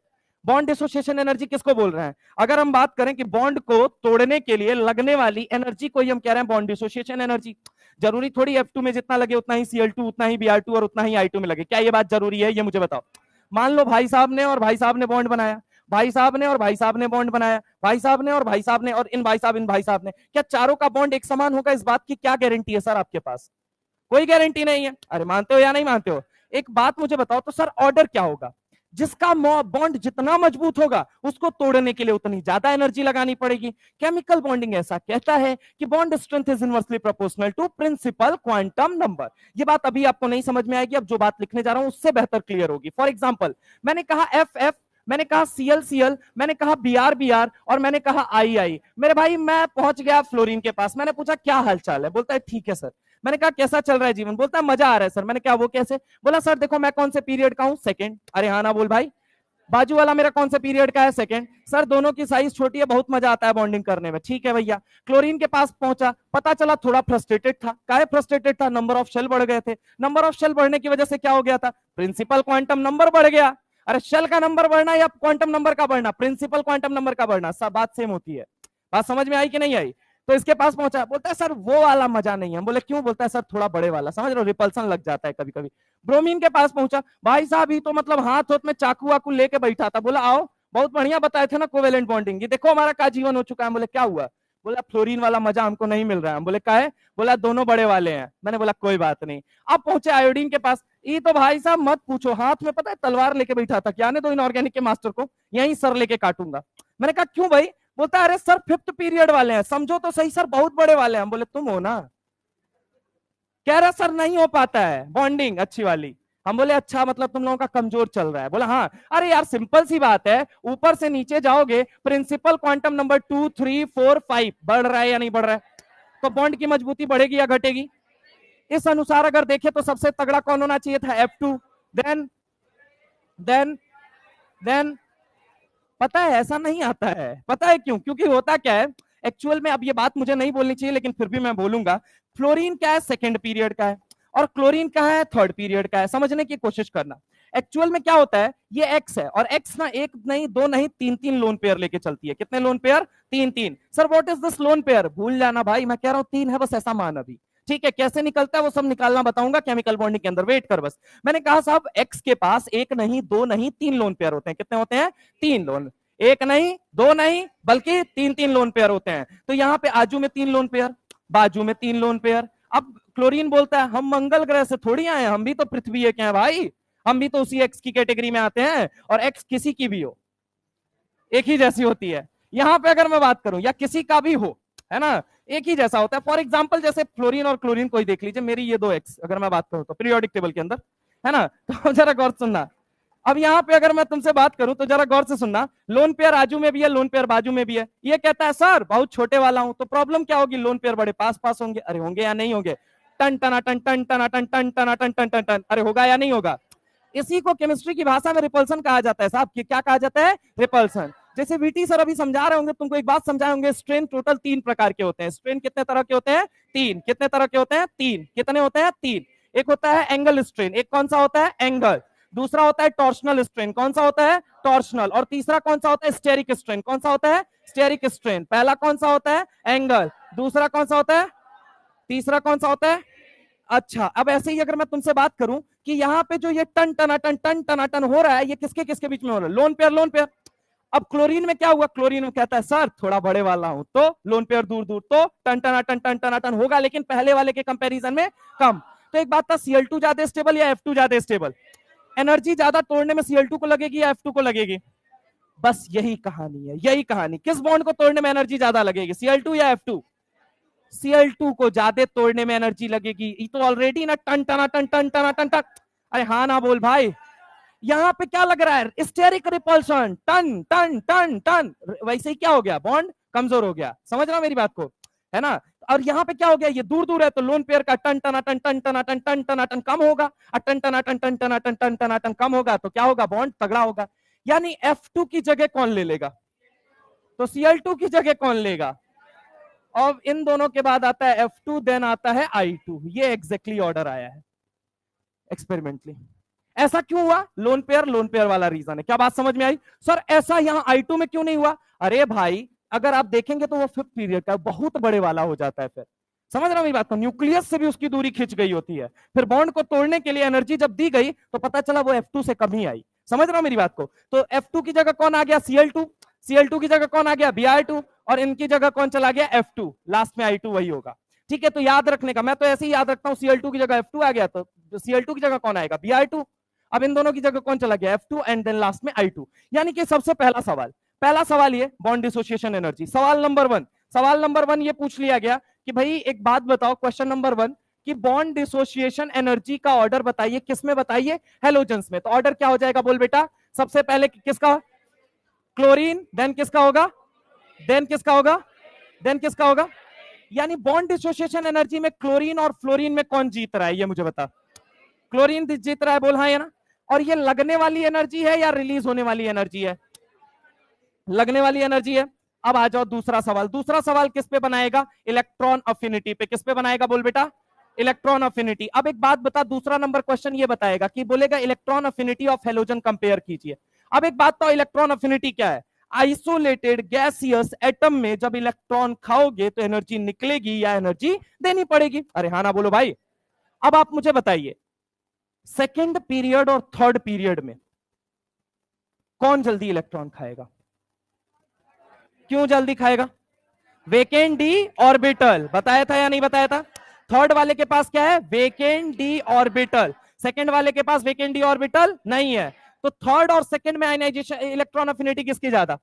बॉन्ड डिसोसिएशन एनर्जी किसको बोल रहे हैं? अगर हम बात करें कि बॉन्ड को तोड़ने के लिए लगने वाली एनर्जी को ही हम कह रहे हैं बॉन्ड डिसोसिएशन एनर्जी। जरूरी थोड़ी F2 में जितना लगे उतना ही Cl2, उतना ही Br2 और उतना ही I2 में लगे। क्या ये बात जरूरी है? ये मुझे बताओ। मान लो भाई साहब ने और भाई साहब ने बॉन्ड बनाया, भाई साहब ने और भाई साहब ने बॉन्ड बनाया, भाई साहब ने और भाई साहब ने, और इन भाई साहब ने, क्या चारों का बॉन्ड एक समान होगा? इस बात की क्या गारंटी है सर आपके पास? कोई गारंटी नहीं है। अरे मानते हो या नहीं मानते हो? एक बात मुझे बताओ तो सर, ऑर्डर क्या होगा? जिसका बॉन्ड जितना मजबूत होगा उसको तोड़ने के लिए उतनी ज्यादा एनर्जी लगानी पड़ेगी। केमिकल बॉन्डिंग ऐसा कहता है कि bond strength is inversely proportional to principal quantum number. ये बात अभी आपको नहीं समझ में आएगी, अब जो बात लिखने जा रहा हूं उससे बेहतर क्लियर होगी। फॉर एग्जाम्पल, मैंने कहा FF, मैंने कहा Cl, मैंने कहा Br और मैंने कहा I। मेरे भाई मैं पहुंच गया फ्लोरीन के पास, मैंने पूछा क्या हालचाल है? बोलता है ठीक है सर। मैंने कहा कैसा चल रहा है जीवन? बोलता है मजा आ रहा है सर। मैंने कहा वो कैसे? बोला सर देखो मैं कौन से पीरियड का हूं? सेकंड। अरे हाँ ना बोल भाई। बाजू वाला मेरा कौन से पीरियड का है? सेकंड। सर दोनों की साइज छोटी है, बहुत मजा आता है बॉन्डिंग करने में। ठीक है भैया। क्लोरीन के पास पहुंचा, पता चला थोड़ा फ्रस्ट्रेटेड था। काहे फ्रस्ट्रेटेड था? नंबर ऑफ शेल बढ़ गए थे। नंबर ऑफ शेल बढ़ने की वजह से क्या हो गया था? प्रिंसिपल क्वांटम नंबर बढ़ गया। अरे शेल का नंबर बढ़ना या क्वांटम नंबर का बढ़ना? प्रिंसिपल क्वांटम नंबर का बढ़ना। सब बात सेम होती है। बात समझ में आई कि नहीं आई? तो इसके पास पहुंचा, बोलता है सर वो वाला मजा नहीं है। बोले क्यों? बोलता है सर थोड़ा बड़े वाला, समझ रहे हो, रिपल्सन लग जाता है कभी कभी। ब्रोमीन के पास पहुंचा, भाई साहब ही तो मतलब हाथ हाथ में चाकू वाकू लेके बैठा था। बोला आओ, बहुत बढ़िया बताए थे ना कोवेलेंट बॉन्डिंग, ये देखो हमारा क्या जीवन हो चुका है। बोले क्या हुआ? बोला फ्लोरीन वाला मजा हमको नहीं मिल रहा है। बोले क्या है? बोला दोनों बड़े वाले हैं। मैंने बोला कोई बात नहीं। अब पहुंचे आयोडीन के पास, ये तो भाई साहब मत पूछो, हाथ में पता है तलवार लेके बैठा था। क्या ने दो इनऑर्गेनिक के मास्टर को, यही सर लेके काटूंगा। मैंने कहा क्यों भाई? बोलता है अरे सर 5th पीरियड वाले हैं, समझो तो सही सर, बहुत बड़े वाले हैं। बोले तुम हो ना? कह रहा सर नहीं हो पाता है बॉन्डिंग अच्छी वाली। हम बोले अच्छा, मतलब तुम लोगों का कमजोर चल रहा है। बोला हाँ। अरे यार सिंपल सी बात है, ऊपर से नीचे जाओगे प्रिंसिपल क्वांटम नंबर 2, 3, 4, 5 बढ़ रहा है या नहीं बढ़ रहा है? तो बॉन्ड की मजबूती बढ़ेगी या घटेगी? इस अनुसार अगर देखे तो सबसे तगड़ा कौन होना चाहिए था? F2। देन देन देन पता है ऐसा नहीं आता है। पता है क्यों? क्योंकि होता क्या है एक्चुअल में, अब ये बात मुझे नहीं बोलनी चाहिए लेकिन फिर भी मैं बोलूंगा। फ्लोरीन क्या है? 2nd पीरियड का है, और क्लोरीन क्या है? 3rd पीरियड का है। समझने की कोशिश करना। एक्चुअल में क्या होता है, ये एक्स है और एक्स ना एक नहीं दो नहीं तीन तीन लोन पेयर लेके चलती है। कितने lone pair? 3 sir what is this lone pair? भूल जाना भाई, मैं कह रहा हूं 3 है बस, ऐसा मान अभी। ठीक है, कैसे निकलता है वो सब निकालना बताऊंगा केमिकल बॉन्डिंग के अंदर, वेट कर बस। मैंने कहा साहब एक्स के पास एक नहीं दो नहीं 3 लोन पेयर होते हैं। कितने होते हैं? 3 लोन। एक नहीं दो नहीं बल्कि 3 लोन पेयर होते हैं। तो यहाँ पे आजू में 3 लोन पेयर, बाजू में 3 लोन पेयर। अब क्लोरीन बोलता है हम मंगल ग्रह से थोड़ी आए, हम भी तो पृथ्वी एक हैं भाई, हम भी तो उसी एक्स की कैटेगरी में आते हैं, और एक्स किसी की भी हो एक ही जैसी होती है। यहां पे अगर मैं बात करूं या किसी का भी हो, है ना, एक ही जैसा होता है। फॉर एग्जाम्पल जैसे फ्लोरीन और क्लोरीन को ही देख लीजिए, मेरी ये 2 एक्स अगर मैं बात करूं तो पीरियोडिक टेबल के अंदर, है ना, तो जरा गौर सुनना। अब यहाँ पे अगर मैं तुमसे बात करूं तो जरा गौर से सुनना। लोन पेयर आजू में भी है, लोन पेयर बाजू में भी है। ये कहता है सर बहुत छोटे वाला हूं, तो प्रॉब्लम क्या होगी? लोन पेयर बड़े पास पास होंगे। अरे होंगे या नहीं होंगे? टन टना टन टन टना टन टन टना टन टन टन टन, अरे होगा या नहीं होगा? इसी को केमिस्ट्री की भाषा में रिपल्सन कहा जाता है साहब। क्या कहा जाता है? रिपल्सन। जैसे वीटी सर अभी समझा रहे होंगे तुमको, एक बात समझाए होंगे, स्ट्रेन टोटल 3 प्रकार के होते हैं। स्ट्रेन कितने तरह के होते हैं? 3। कितने तरह के होते हैं? 3। कितने होते हैं? 3। एक होता है एंगल स्ट्रेन, एक कौन सा होता है? एंगल। दूसरा होता है टॉर्शनल स्ट्रेन, कौन सा होता है टॉर्शनल, और तीसरा कौन सा होता है स्टेरिक स्ट्रेन, कौन सा होता है स्टेरिक स्ट्रेन। पहला कौन सा होता है एंगल, दूसरा कौन सा होता है, तीसरा कौन सा होता है। अच्छा, अब ऐसे ही अगर मैं तुमसे बात करूं कि यहाँ पे जो ये टन टनाटन हो रहा है, ये किसके किसके बीच में हो रहा है, लोन पेयर लोन पेयर। अब क्लोरीन में क्या हुआ, क्लोरीन में कहता है सर थोड़ा बड़े वाला हूं तो लोन पेयर दूर दूर, तो टन टनाटन होगा, लेकिन पहले वाले के कंपैरिजन में कम। तो एक बात था, Cl2 ज्यादा स्टेबल या F2 ज्यादा स्टेबल, एनर्जी ज्यादा तोड़ने में Cl2 को लगेगी या F2 को लगेगी। बस यही कहानी है, यही कहानी, किस बॉन्ड को तोड़ने में एनर्जी ज्यादा लगेगी, Cl2 या F2। Cl2 को ज्यादा तोड़ने में एनर्जी लगेगी, ये तो ऑलरेडी ना टन टन। अरे हाँ ना बोल भाई, यहां पे क्या लग रहा है स्टेरिक रिपल्शन, टन टन टन टन, वैसे ही क्या हो गया बॉन्ड कमजोर हो गया, समझ रहा मेरी बात को, है ना। और यहाँ पे क्या हो गया, ये दूर दूर है तो लोन पेयर का टन टनाटन कम होगा, और टन टनाटन कम होगा तो क्या होगा, बॉन्ड तगड़ा होगा। यानी F2 की जगह कौन ले लेगा, तो Cl2 की जगह कौन लेगा। और इन दोनों के बाद आता है F2, देन आता है I2, ये एग्जैक्टली ऑर्डर आया है एक्सपेरिमेंटली। ऐसा क्यों हुआ, लोन पेयर वाला रीजन है। क्या बात समझ में आई सर, ऐसा यहाँ I2 में क्यों नहीं हुआ। अरे भाई अगर आप देखेंगे तो वो 5th पीरियड का बहुत बड़े वाला हो जाता है, फिर समझ रहा हूं मेरी बात को, न्यूक्लियस से भी उसकी दूरी खिंच गई होती है, फिर बॉन्ड को तोड़ने के लिए एनर्जी जब दी गई तो पता चला वो F2 से कम ही आई, समझ रहा हूं मेरी बात को। तो F2 की जगह कौन आ गया, Cl2 की जगह कौन आ गया, Br2, और इनकी जगह कौन चला गया, F2, लास्ट में I2 वही होगा। ठीक है, तो याद रखने का, मैं तो ऐसे ही याद रखता हूँ, Cl2 की जगह F2 आ गया तो Cl2 की जगह कौन आएगा, Br2। अब इन दोनों की जगह कौन चला गया, F2, एंड देन लास्ट में I2। यानी कि सबसे पहला सवाल ये बॉन्ड डिसोसिएशन एनर्जी। सवाल नंबर वन ये पूछ लिया गया कि भाई एक बात बताओ, क्वेश्चन नंबर 1 कि बॉन्ड डिसोसिएशन एनर्जी का ऑर्डर बताइए, किसमें बताइए, हेलोजेंस में। तो ऑर्डर क्या हो जाएगा बोल बेटा, सबसे पहले किसका, क्लोरीन, देन किसका होगा, देन किसका होगा, देन किसका होगा। यानी बॉन्ड डिसोसिएशन एनर्जी में क्लोरीन और फ्लोरीन में कौन जीत रहा है, ये मुझे बता। क्लोरीन जीत रहा है, बोल हाँ या ना। और ये लगने वाली एनर्जी है या रिलीज होने वाली एनर्जी है, लगने वाली एनर्जी है। अब आ जाओ दूसरा सवाल किस पे बनाएगा, इलेक्ट्रॉन अफिनिटी पे। किस पे बनाएगा बोल बेटा, इलेक्ट्रॉन अफिनिटी। अब एक बात बता, दूसरा नंबर क्वेश्चन ये बताएगा कि बोलेगा electron affinity of halogen compare कीजिए। अब एक बात तो, इलेक्ट्रॉन अफिनिटी क्या है, आइसोलेटेड गैसियस एटम में जब इलेक्ट्रॉन खाओगे तो एनर्जी निकलेगी या एनर्जी देनी पड़ेगी। अरे हाँ ना बोलो भाई। अब आप मुझे बताइए, सेकेंड पीरियड और थर्ड पीरियड में कौन जल्दी इलेक्ट्रॉन खाएगा, क्यों जल्दी खाएगा, वेकेंट डी ऑर्बिटल, बताया था या नहीं बताया था। थर्ड वाले के पास क्या है, वेकेंट डी ऑर्बिटल, सेकंड वाले के पास वेकेंट डी ऑर्बिटल नहीं है। तो थर्ड और सेकंड में आयनाइजेशन इलेक्ट्रॉन अफिनिटी किसकी ज्यादा,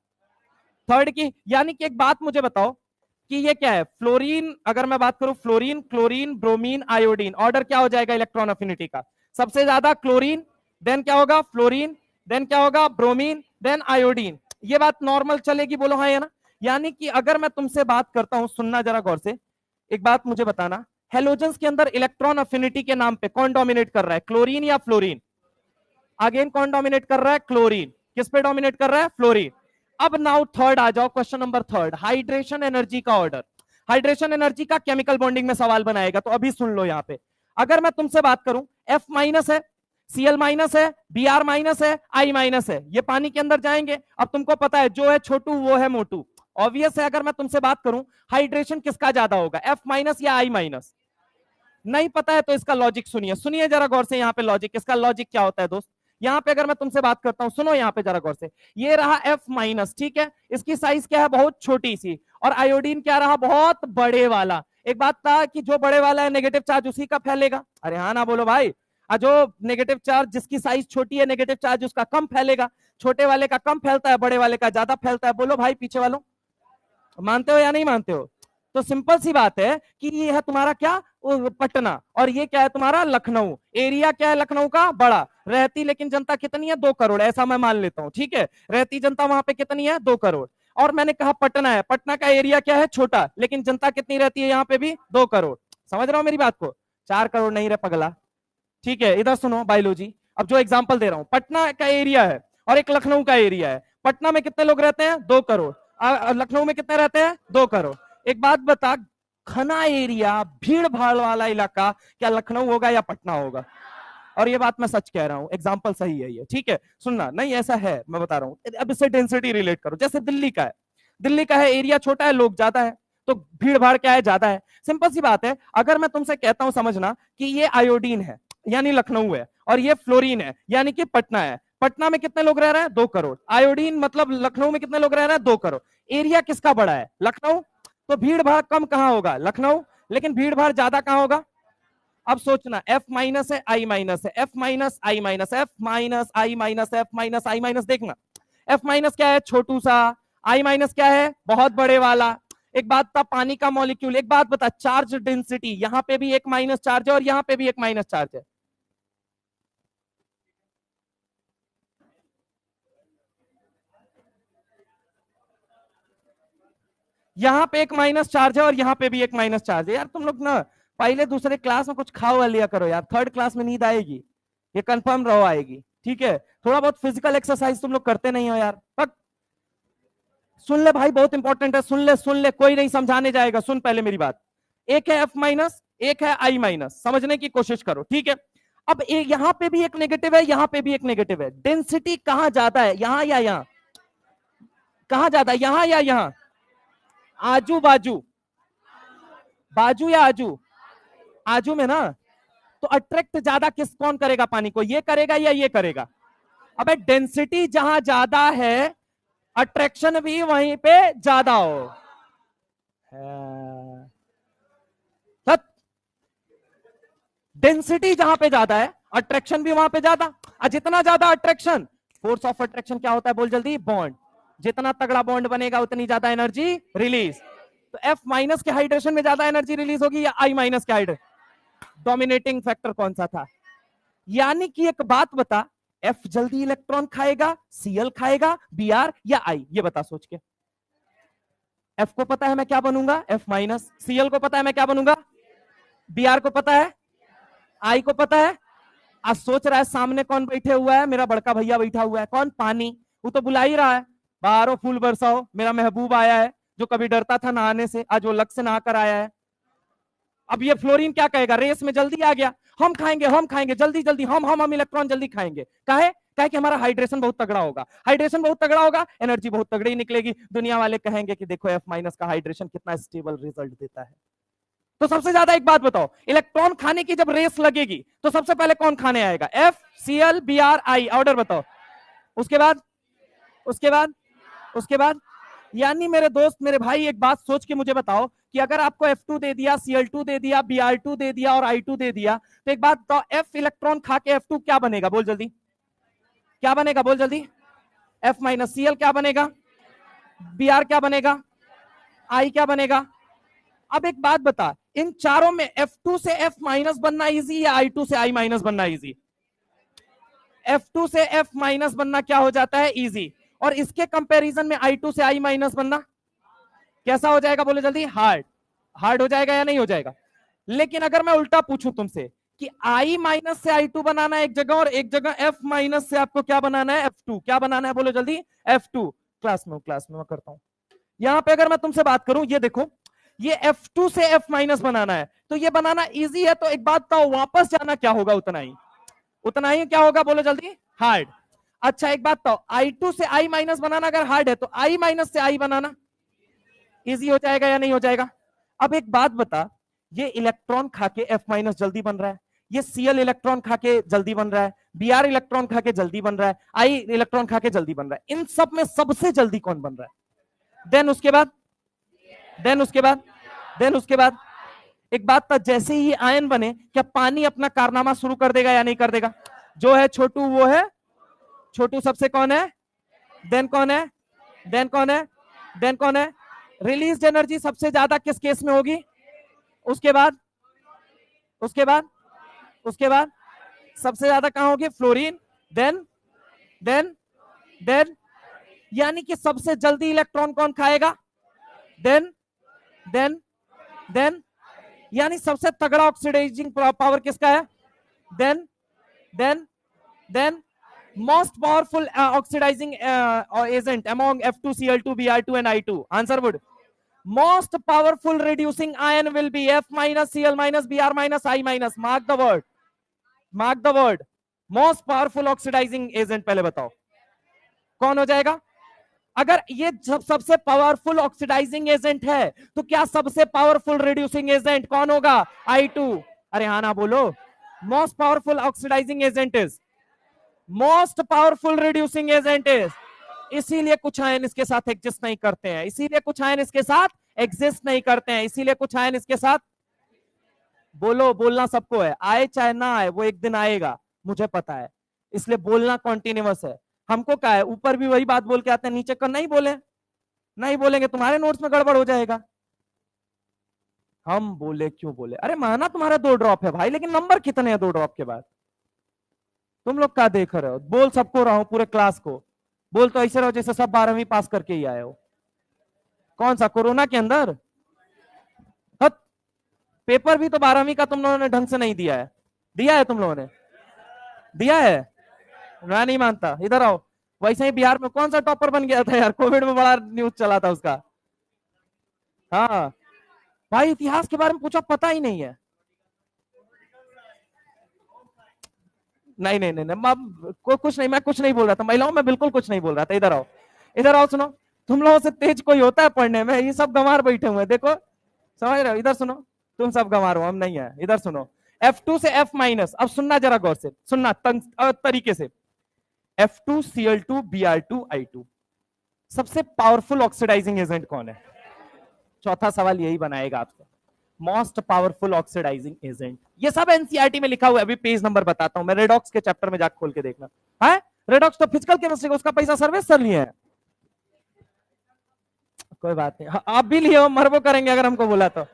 थर्ड की। यानी कि एक बात मुझे बताओ कि ये क्या है, फ्लोरीन, अगर मैं बात करूं fluorine, chlorine, bromine, iodine, order क्या हो जाएगा इलेक्ट्रॉन अफिनिटी का, सबसे ज्यादा क्लोरीन, देन क्या होगा फ्लोरीन, देन क्या होगा ब्रोमीन, देन आयोडीन। ये बात नॉर्मल चलेगी, बोलो हाँ या ना। यानी कि अगर मैं तुमसे बात करता हूं, सुनना जरा गौर से, एक बात मुझे बताना, हेलोजेंस के अंदर इलेक्ट्रॉन अफिनिटी के नाम पे कौन डोमिनेट कर रहा है, क्लोरीन या फ्लोरीन। अगेन कौन डोमिनेट कर रहा है, क्लोरीन। किस पे डोमिनेट कर रहा है, फ्लोरीन। अब नाउ थर्ड आ जाओ, question number third, hydration energy का ऑर्डर। हाइड्रेशन एनर्जी का केमिकल बॉन्डिंग में सवाल बनाएगा, तो अभी सुन लो यहां पे। अगर मैं तुमसे बात करूं, F माइनस है, Cl माइनस है, Br माइनस है, I माइनस है, ये पानी के अंदर जाएंगे। अब तुमको पता है जो है छोटू वो है मोटू, ऑब्वियस है। अगर मैं तुमसे बात करूं हाइड्रेशन किसका ज्यादा होगा, F माइनस या I माइनस, नहीं पता है तो इसका लॉजिक सुनिए, सुनिए जरा गौर से। यहाँ पे लॉजिक, इसका लॉजिक क्या होता है दोस्त, यहाँ पे अगर मैं तुमसे बात करता हूं, सुनो यहाँ पे जरा गौर से, ये रहा F माइनस, ठीक है, इसकी साइज क्या है, बहुत छोटी सी, और आयोडीन क्या रहा, बहुत बड़े वाला। एक बात था कि जो बड़े वाला है नेगेटिव चार्ज उसी का फैलेगा, अरे हाँ ना बोलो भाई। जो नेगेटिव चार्ज, जिसकी साइज छोटी है, नेगेटिव चार्ज उसका कम फैलेगा, छोटे वाले का कम फैलता है, बड़े वाले का ज्यादा फैलता है। बोलो भाई पीछे वालों, मानते हो या नहीं मानते हो। तो सिंपल सी बात है कि ये है तुम्हारा क्या, पटना, और ये क्या है तुम्हारा लखनऊ। एरिया क्या है लखनऊ का, बड़ा, रहती लेकिन जनता कितनी है, 2 करोड़, ऐसा मैं मान लेता हूं, ठीक है, रहती जनता वहां पे कितनी है, 2 करोड़। और मैंने कहा पटना है, पटना का एरिया क्या है, छोटा, लेकिन जनता कितनी रहती है यहाँ पे भी, 2 करोड़। समझ रहे हो मेरी बात को, 4 करोड़ नहीं रहे पगला, ठीक है। इधर सुनो बायोलॉजी, अब जो एग्जाम्पल दे रहा हूं, पटना का एरिया है और एक लखनऊ का एरिया है। पटना में कितने लोग रहते हैं, 2 करोड़, लखनऊ में कितने रहते हैं, 2 करोड़। एक बात बता, घना एरिया, भीड़ भाड़ वाला इलाका, क्या लखनऊ होगा या पटना होगा, और ये बात मैं सच कह रहा हूं, एग्जाम्पल सही है ये, ठीक है सुनना, नहीं ऐसा है मैं बता रहा हूं। अब इससे डेंसिटी रिलेट करो, जैसे दिल्ली का है, दिल्ली का है, एरिया छोटा है, लोग ज्यादा है, तो भीड़ भाड़ क्या है, ज्यादा है। सिंपल सी बात है, अगर मैं तुमसे कहता हूं समझना कि ये आयोडीन है यानी लखनऊ है, और ये फ्लोरीन है यानी कि पटना है। पटना में कितने लोग रह रहे हैं, 2 करोड़। आयोडीन मतलब लखनऊ में कितने लोग रह रहे हैं, 2 करोड़। एरिया किसका बड़ा है, लखनऊ, तो भीड़ भाड़ कम कहां होगा, लखनऊ, लेकिन भीड़ भाड़ ज्यादा कहां होगा। अब सोचना, F माइनस है, I माइनस है, F minus I minus, F minus I minus, F minus I minus, देखना F माइनस क्या है, छोटू सा, I माइनस क्या है, बहुत बड़े वाला। एक बात था, पानी का मॉलिक्यूल, एक बात बता, चार्ज डेंसिटी, यहां पे भी एक माइनस चार्ज है और यहां पे भी एक माइनस चार्ज है। यहां पे एक माइनस चार्ज है और यहां पे भी एक माइनस चार्ज है। यार तुम लोग ना पहले दूसरे क्लास में कुछ खाओ लिया करो यार, थर्ड क्लास में नींद आएगी, ये कंफर्म रहो आएगी, ठीक है। थोड़ा बहुत फिजिकल एक्सरसाइज तुम लोग करते नहीं हो यार। बट सुन ले भाई, बहुत इंपॉर्टेंट है, सुन ले सुन ले, कोई नहीं समझाने जाएगा, सुन पहले मेरी बात। एक है एफ माइनस, एक है आई माइनस, समझने की कोशिश करो, ठीक है। अब यहां पे भी एक नेगेटिव है, यहां पे भी एक नेगेटिव है। डेंसिटी कहां ज्यादा है, यहां या यहां, कहां ज्यादा है, यहां या यहां, आजू बाजू, बाजू या आजू, आजू में ना, तो अट्रैक्ट ज्यादा किस कौन करेगा पानी को, ये करेगा या ये करेगा। अबे डेंसिटी जहां ज्यादा है, अट्रैक्शन भी वहीं पे ज्यादा हो। डेंसिटी जहां पे ज्यादा है, अट्रैक्शन भी वहां पे ज्यादा, और जितना ज्यादा अट्रैक्शन, फोर्स ऑफ अट्रैक्शन क्या होता है बोल जल्दी, बॉन्ड, जितना तगड़ा बॉन्ड बनेगा उतनी ज्यादा एनर्जी रिलीज। तो F माइनस के हाइड्रेशन में ज्यादा एनर्जी रिलीज होगी या I माइनस के हाइड्रेशन, डोमिनेटिंग फैक्टर कौन सा था। यानी कि एक बात बता, F जल्दी इलेक्ट्रॉन खाएगा, Cl खाएगा, Br या I, ये बता सोच के। F को पता है मैं क्या बनूंगा, F माइनस, Cl को पता है मैं क्या बनूंगा, Br को पता है, I को पता है। आज सोच रहा है सामने कौन बैठे हुआ है, मेरा बड़का भैया बैठा हुआ है, कौन, पानी, वो तो बुला ही रहा है, बाहरों फूल बरसाओ, मेरा महबूब आया है जो कभी डरता था नहाने से, आज वो लग से नहा कर आया है। अब ये फ्लोरीन क्या कहेगा, रेस में जल्दी आ गया, हम खाएंगे जल्दी जल्दी, हम इलेक्ट्रॉन जल्दी खाएंगे, काहे कि हमारा हाइड्रेशन बहुत तगड़ा होगा, हाइड्रेशन बहुत तगड़ा होगा, एनर्जी बहुत तगड़ी निकलेगी, दुनिया वाले कहेंगे कि देखो F माइनस का हाइड्रेशन कितना स्टेबल रिजल्ट देता है। तो सबसे ज्यादा एक बात बताओ, इलेक्ट्रॉन खाने की जब रेस लगेगी तो सबसे पहले कौन खाने आएगा, F, Cl, Br, I, order बताओ। उसके बाद, उसके बाद, उसके बाद, यानी मेरे दोस्त मेरे भाई एक बात सोच के मुझे बताओ कि अगर आपको F2 दे दिया, Cl2 दे दिया, Br2 दे दिया और I2 दे दिया, तो एक बात बताओ, F इलेक्ट्रॉन खा के F2 क्या बनेगा बोल जल्दी, क्या बनेगा बोल जल्दी, F माइनस, Cl क्या बनेगा, Br क्या बनेगा, I क्या बनेगा। अब एक बात बता, इन चारों में F2 से F माइनस बनना इजी या I2 से I माइनस बनना इजी, F2 से F माइनस बनना क्या हो जाता है, इजी, और इसके कंपैरिजन में I2 से I माइनस बनना कैसा हो जाएगा बोले जल्दी, हार्ड, हार्ड हो जाएगा या नहीं हो जाएगा। लेकिन अगर मैं उल्टा पूछूं तुमसे कि I माइनस से I2 बनाना एक जगह और एक जगह F माइनस से आपको क्या बनाना है, F2, क्या बनाना है बोलो जल्दी, F2, क्लास में मैं करता हूं। यहां पे अगर मैं तुमसे बात करूं, ये देखो, ये F2 से F माइनस बनाना है, तो ये बनाना इजी है, तो एक बात बताओ, वापस जाना क्या होगा, उतना ही क्या होगा बोलो जल्दी, हार्ड। अच्छा एक बात बताओ, I2 से I माइनस बनाना अगर हार्ड है, तो I माइनस से I बनाना इजी हो जाएगा या नहीं हो जाएगा। अब एक बात बता, ये इलेक्ट्रॉन खा के F माइनस जल्दी बन रहा है, ये Cl इलेक्ट्रॉन खा के जल्दी बन रहा है, Br इलेक्ट्रॉन खा के जल्दी बन रहा है, I इलेक्ट्रॉन खा के जल्दी बन रहा है, इन सब में सबसे जल्दी कौन बन रहा है। देन उसके बाद, देन उसके बाद, देन उसके बाद एक बात था, जैसे ही आयन बने क्या पानी अपना कारनामा शुरू कर देगा या नहीं कर देगा। जो है छोटू वो है, छोटू सबसे कौन है, देन कौन है, देन कौन है, देन कौन है, रिलीज एनर्जी सबसे ज्यादा किस केस में होगी, उसके बाद, उसके बाद, उसके बाद सबसे ज्यादा कहां होगी, फ्लोरीन, देन देन देन, यानी कि सबसे जल्दी इलेक्ट्रॉन कौन खाएगा, देन देन देन, यानी सबसे तगड़ा ऑक्सीडाइजिंग पावर किसका है, then then then, most powerful oxidizing agent among F2, Cl2, Br2 and I2, answer would, most powerful reducing ion will be F minus, Cl minus, Br minus, I minus, mark the word, mark the word, most powerful oxidizing agent पहले बताओ कौन हो जाएगा। अगर ये सबसे powerful oxidizing agent है तो क्या सबसे पावरफुल रिड्यूसिंग एजेंट कौन होगा? I2। अरे हाँ ना बोलो, most powerful oxidizing agent is most powerful reducing agent is, इसीलिए कुछ आयन इसके साथ एग्जिस्ट नहीं करते हैं, इसीलिए कुछ आयन इसके साथ एग्जिस्ट नहीं करते हैं, इसीलिए कुछ आयन इसके साथ, बोलो, बोलना सबको है, आए चाहे ना आए वो एक दिन आएगा, मुझे पता है, इसलिए बोलना कॉन्टिन्यूअस है। हमको क्या है, ऊपर भी वही बात बोल के आते हैं, नीचे कर नहीं बोले, नहीं बोलेंगे तुम्हारे नोट्स में गड़बड़ हो जाएगा। हम बोले क्यों बोले, अरे माना तुम्हारा 2 ड्रॉप है भाई, लेकिन नंबर कितने हैं 2 ड्रॉप के बाद? तुम लोग क्या देख रहे हो? बोल सबको रहो, पूरे क्लास को बोल, तो ऐसे रहो जैसे सब 12वीं पास करके ही आए हो। कौन सा कोरोना के अंदर? हत, पेपर भी तो 12वीं का तुम लोगों ने ढंग से नहीं दिया है। दिया है तुम लोगों ने? दिया है? मैं नहीं मानता, इधर आओ। वैसे ही बिहार में कौन सा टॉपर बन गया था यार, कोविड में बड़ा न्यूज चला था उसका। हाँ भाई, इतिहास के बारे में पूछा, पता ही नहीं है। नहीं नहीं नहीं, कुछ नहीं, मैं कुछ नहीं बोल रहा था महिलाओं में, बिल्कुल कुछ नहीं बोल रहा था। इधर आओ, इधर आओ, सुनो, तुम लोगों से तेज कोई होता है पढ़ने में? ये सब गंवार बैठे हुए हैं, देखो, समझ रहे हो? इधर सुनो, तुम सब गंवार हो, हम नहीं है। इधर सुनो, F2 से F माइनस, अब सुनना जरा गौर से, सुनना तरीके से, F2Cl2Br2I2 सबसे पावरफुल ऑक्सीडाइजिंग एजेंट कौन है? चौथा सवाल यही बनाएगा आपसे, मोस्ट पावरफुल ऑक्सीडाइजिंग एजेंट। ये सब एनसीईआरटी में लिखा हुआ है, अभी पेज नंबर बताता हूं मैं, रेडॉक्स के चैप्टर में जाकर खोल के देखना है। रेडॉक्स तो फिजिकल केमिस्ट्री का, उसका पैसा सर्विस सर लिए है, कोई बात नहीं, आप भी लियो, मरबो करेंगे अगर हमको बोला तो।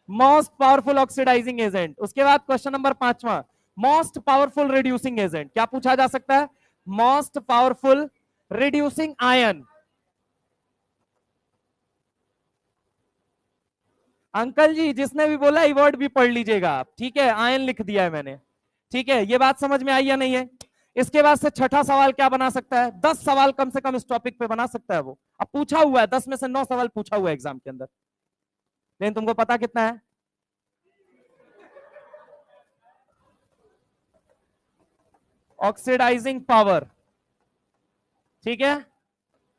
Most powerful oxidizing agent. उसके बाद क्वेश्चन नंबर 5वां, मोस्ट पावरफुल रिड्यूसिंग एजेंट। क्या पूछा जा सकता है? Most powerful reducing ion. Uncle ji जिसने भी बोला वर्ड भी पढ़ लीजिएगा आप, ठीक है? आयन लिख दिया है मैंने, ठीक है? ये बात समझ में आई या नहीं है? इसके बाद से छठा सवाल क्या बना सकता है? 10 सवाल कम से कम इस टॉपिक पे बना सकता है वो। अब पूछा हुआ है 10 में से 9 सवाल पूछा हुआ है एग्जाम के अंदर, लेकिन तुमको पता कितना है? ऑक्सीडाइजिंग पावर, ठीक है?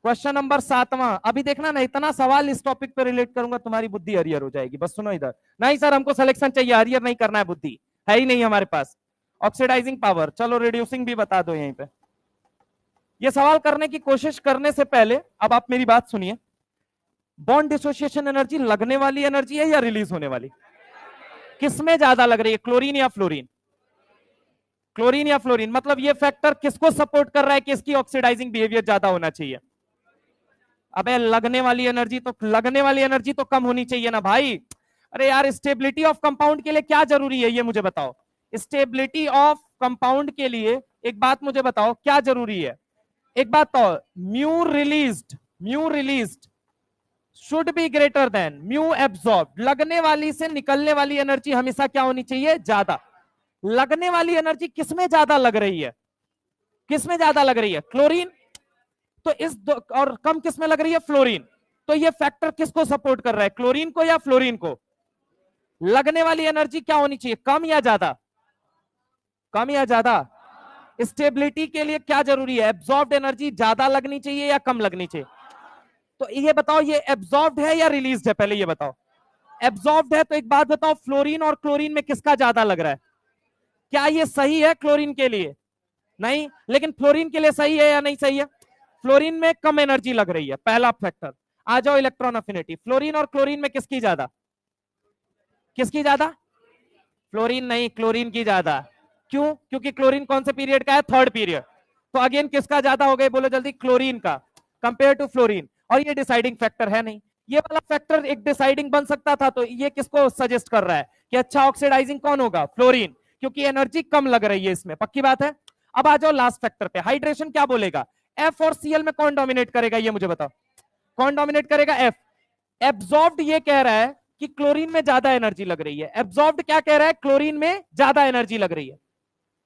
क्वेश्चन नंबर 7वां, अभी देखना ना, इतना सवाल इस टॉपिक पे रिलेट करूंगा तुम्हारी बुद्धि हरियर हो जाएगी। बस सुनो इधर, नहीं सर हमको सिलेक्शन चाहिए, हरियर नहीं करना है, बुद्धि है ही नहीं हमारे पास। ऑक्सीडाइजिंग पावर, चलो रिड्यूसिंग भी बता दो यहीं पे। ये सवाल करने की कोशिश करने से पहले अब आप मेरी बात सुनिए, बॉन्ड डिसोसिएशन एनर्जी लगने वाली एनर्जी है या रिलीज होने वाली? किसमें ज्यादा लग रही है, क्लोरीन या फ्लोरीन? क्लोरीन या फ्लोरीन, मतलब ये फैक्टर किसको सपोर्ट कर रहा है कि इसकी ऑक्सीडाइजिंग बिहेवियर ज्यादा होना चाहिए? अबे लगने वाली एनर्जी तो, लगने वाली एनर्जी तो कम होनी चाहिए ना भाई। अरे यार, स्टेबिलिटी ऑफ कंपाउंड के लिए क्या जरूरी है ये मुझे बताओ। स्टेबिलिटी ऑफ कंपाउंड के लिए एक बात मुझे बताओ, क्या जरूरी है? एक बात तो, mu released should be greater than mu absorb. लगने वाली से निकलने वाली एनर्जी हमेशा क्या होनी चाहिए? ज्यादा। लगने वाली एनर्जी किसमें ज्यादा लग रही है? किसमें ज्यादा लग रही है? क्लोरीन। तो और कम किसमें लग रही है? फ्लोरीन। तो ये फैक्टर किसको सपोर्ट कर रहा है, क्लोरीन को या फ्लोरीन को? लगने वाली एनर्जी क्या होनी चाहिए, कम या ज्यादा? कम या ज्यादा? स्टेबिलिटी के लिए क्या जरूरी है? एब्जॉर्ब्ड एनर्जी ज्यादा लगनी चाहिए या कम लगनी चाहिए? तो ये बताओ, ये एब्जॉर्ब्ड है या रिलीज्ड है, पहले ये बताओ। एब्जॉर्ब्ड है, तो एक बात बताओ, फ्लोरीन और क्लोरीन में किसका ज्यादा लग रहा है? क्या ये सही है क्लोरीन के लिए? नहीं, लेकिन फ्लोरीन के लिए सही है या नहीं सही है? फ्लोरीन में कम एनर्जी लग रही है, पहला फैक्टर। आ जाओ इलेक्ट्रॉन अफिनिटी, फ्लोरीन और क्लोरीन में किसकी ज्यादा? किसकी ज्यादा? फ्लोरीन नहीं, क्लोरीन की ज्यादा। क्यों? क्योंकि क्लोरीन कौन से पीरियड का है? 3rd period. तो अगेन किसका ज्यादा हो गए, बोलो जल्दी? क्लोरीन का कंपेयर टू फ्लोरीन। और ये डिसाइडिंग फैक्टर है नहीं, ये वाला फैक्टर एक डिसाइडिंग बन सकता था, तो ये किसको सजेस्ट कर रहा है कि अच्छा ऑक्सीडाइजिंग कौन होगा? फ्लोरीन, क्योंकि एनर्जी कम लग रही है इसमें, पक्की बात है। अब आ जाओ लास्ट फैक्टर पे, हाइड्रेशन क्या बोलेगा? एफ और सीएल में कौन डोमिनेट करेगा, ये मुझे बताओ। कौन डोमिनेट करेगा? एफ। एब्जॉर्ब्ड ये कह रहा है कि क्लोरीन में ज्यादा एनर्जी लग रही है, एब्जॉर्ब्ड क्या कह रहा है? क्लोरीन में ज्यादा एनर्जी लग रही है।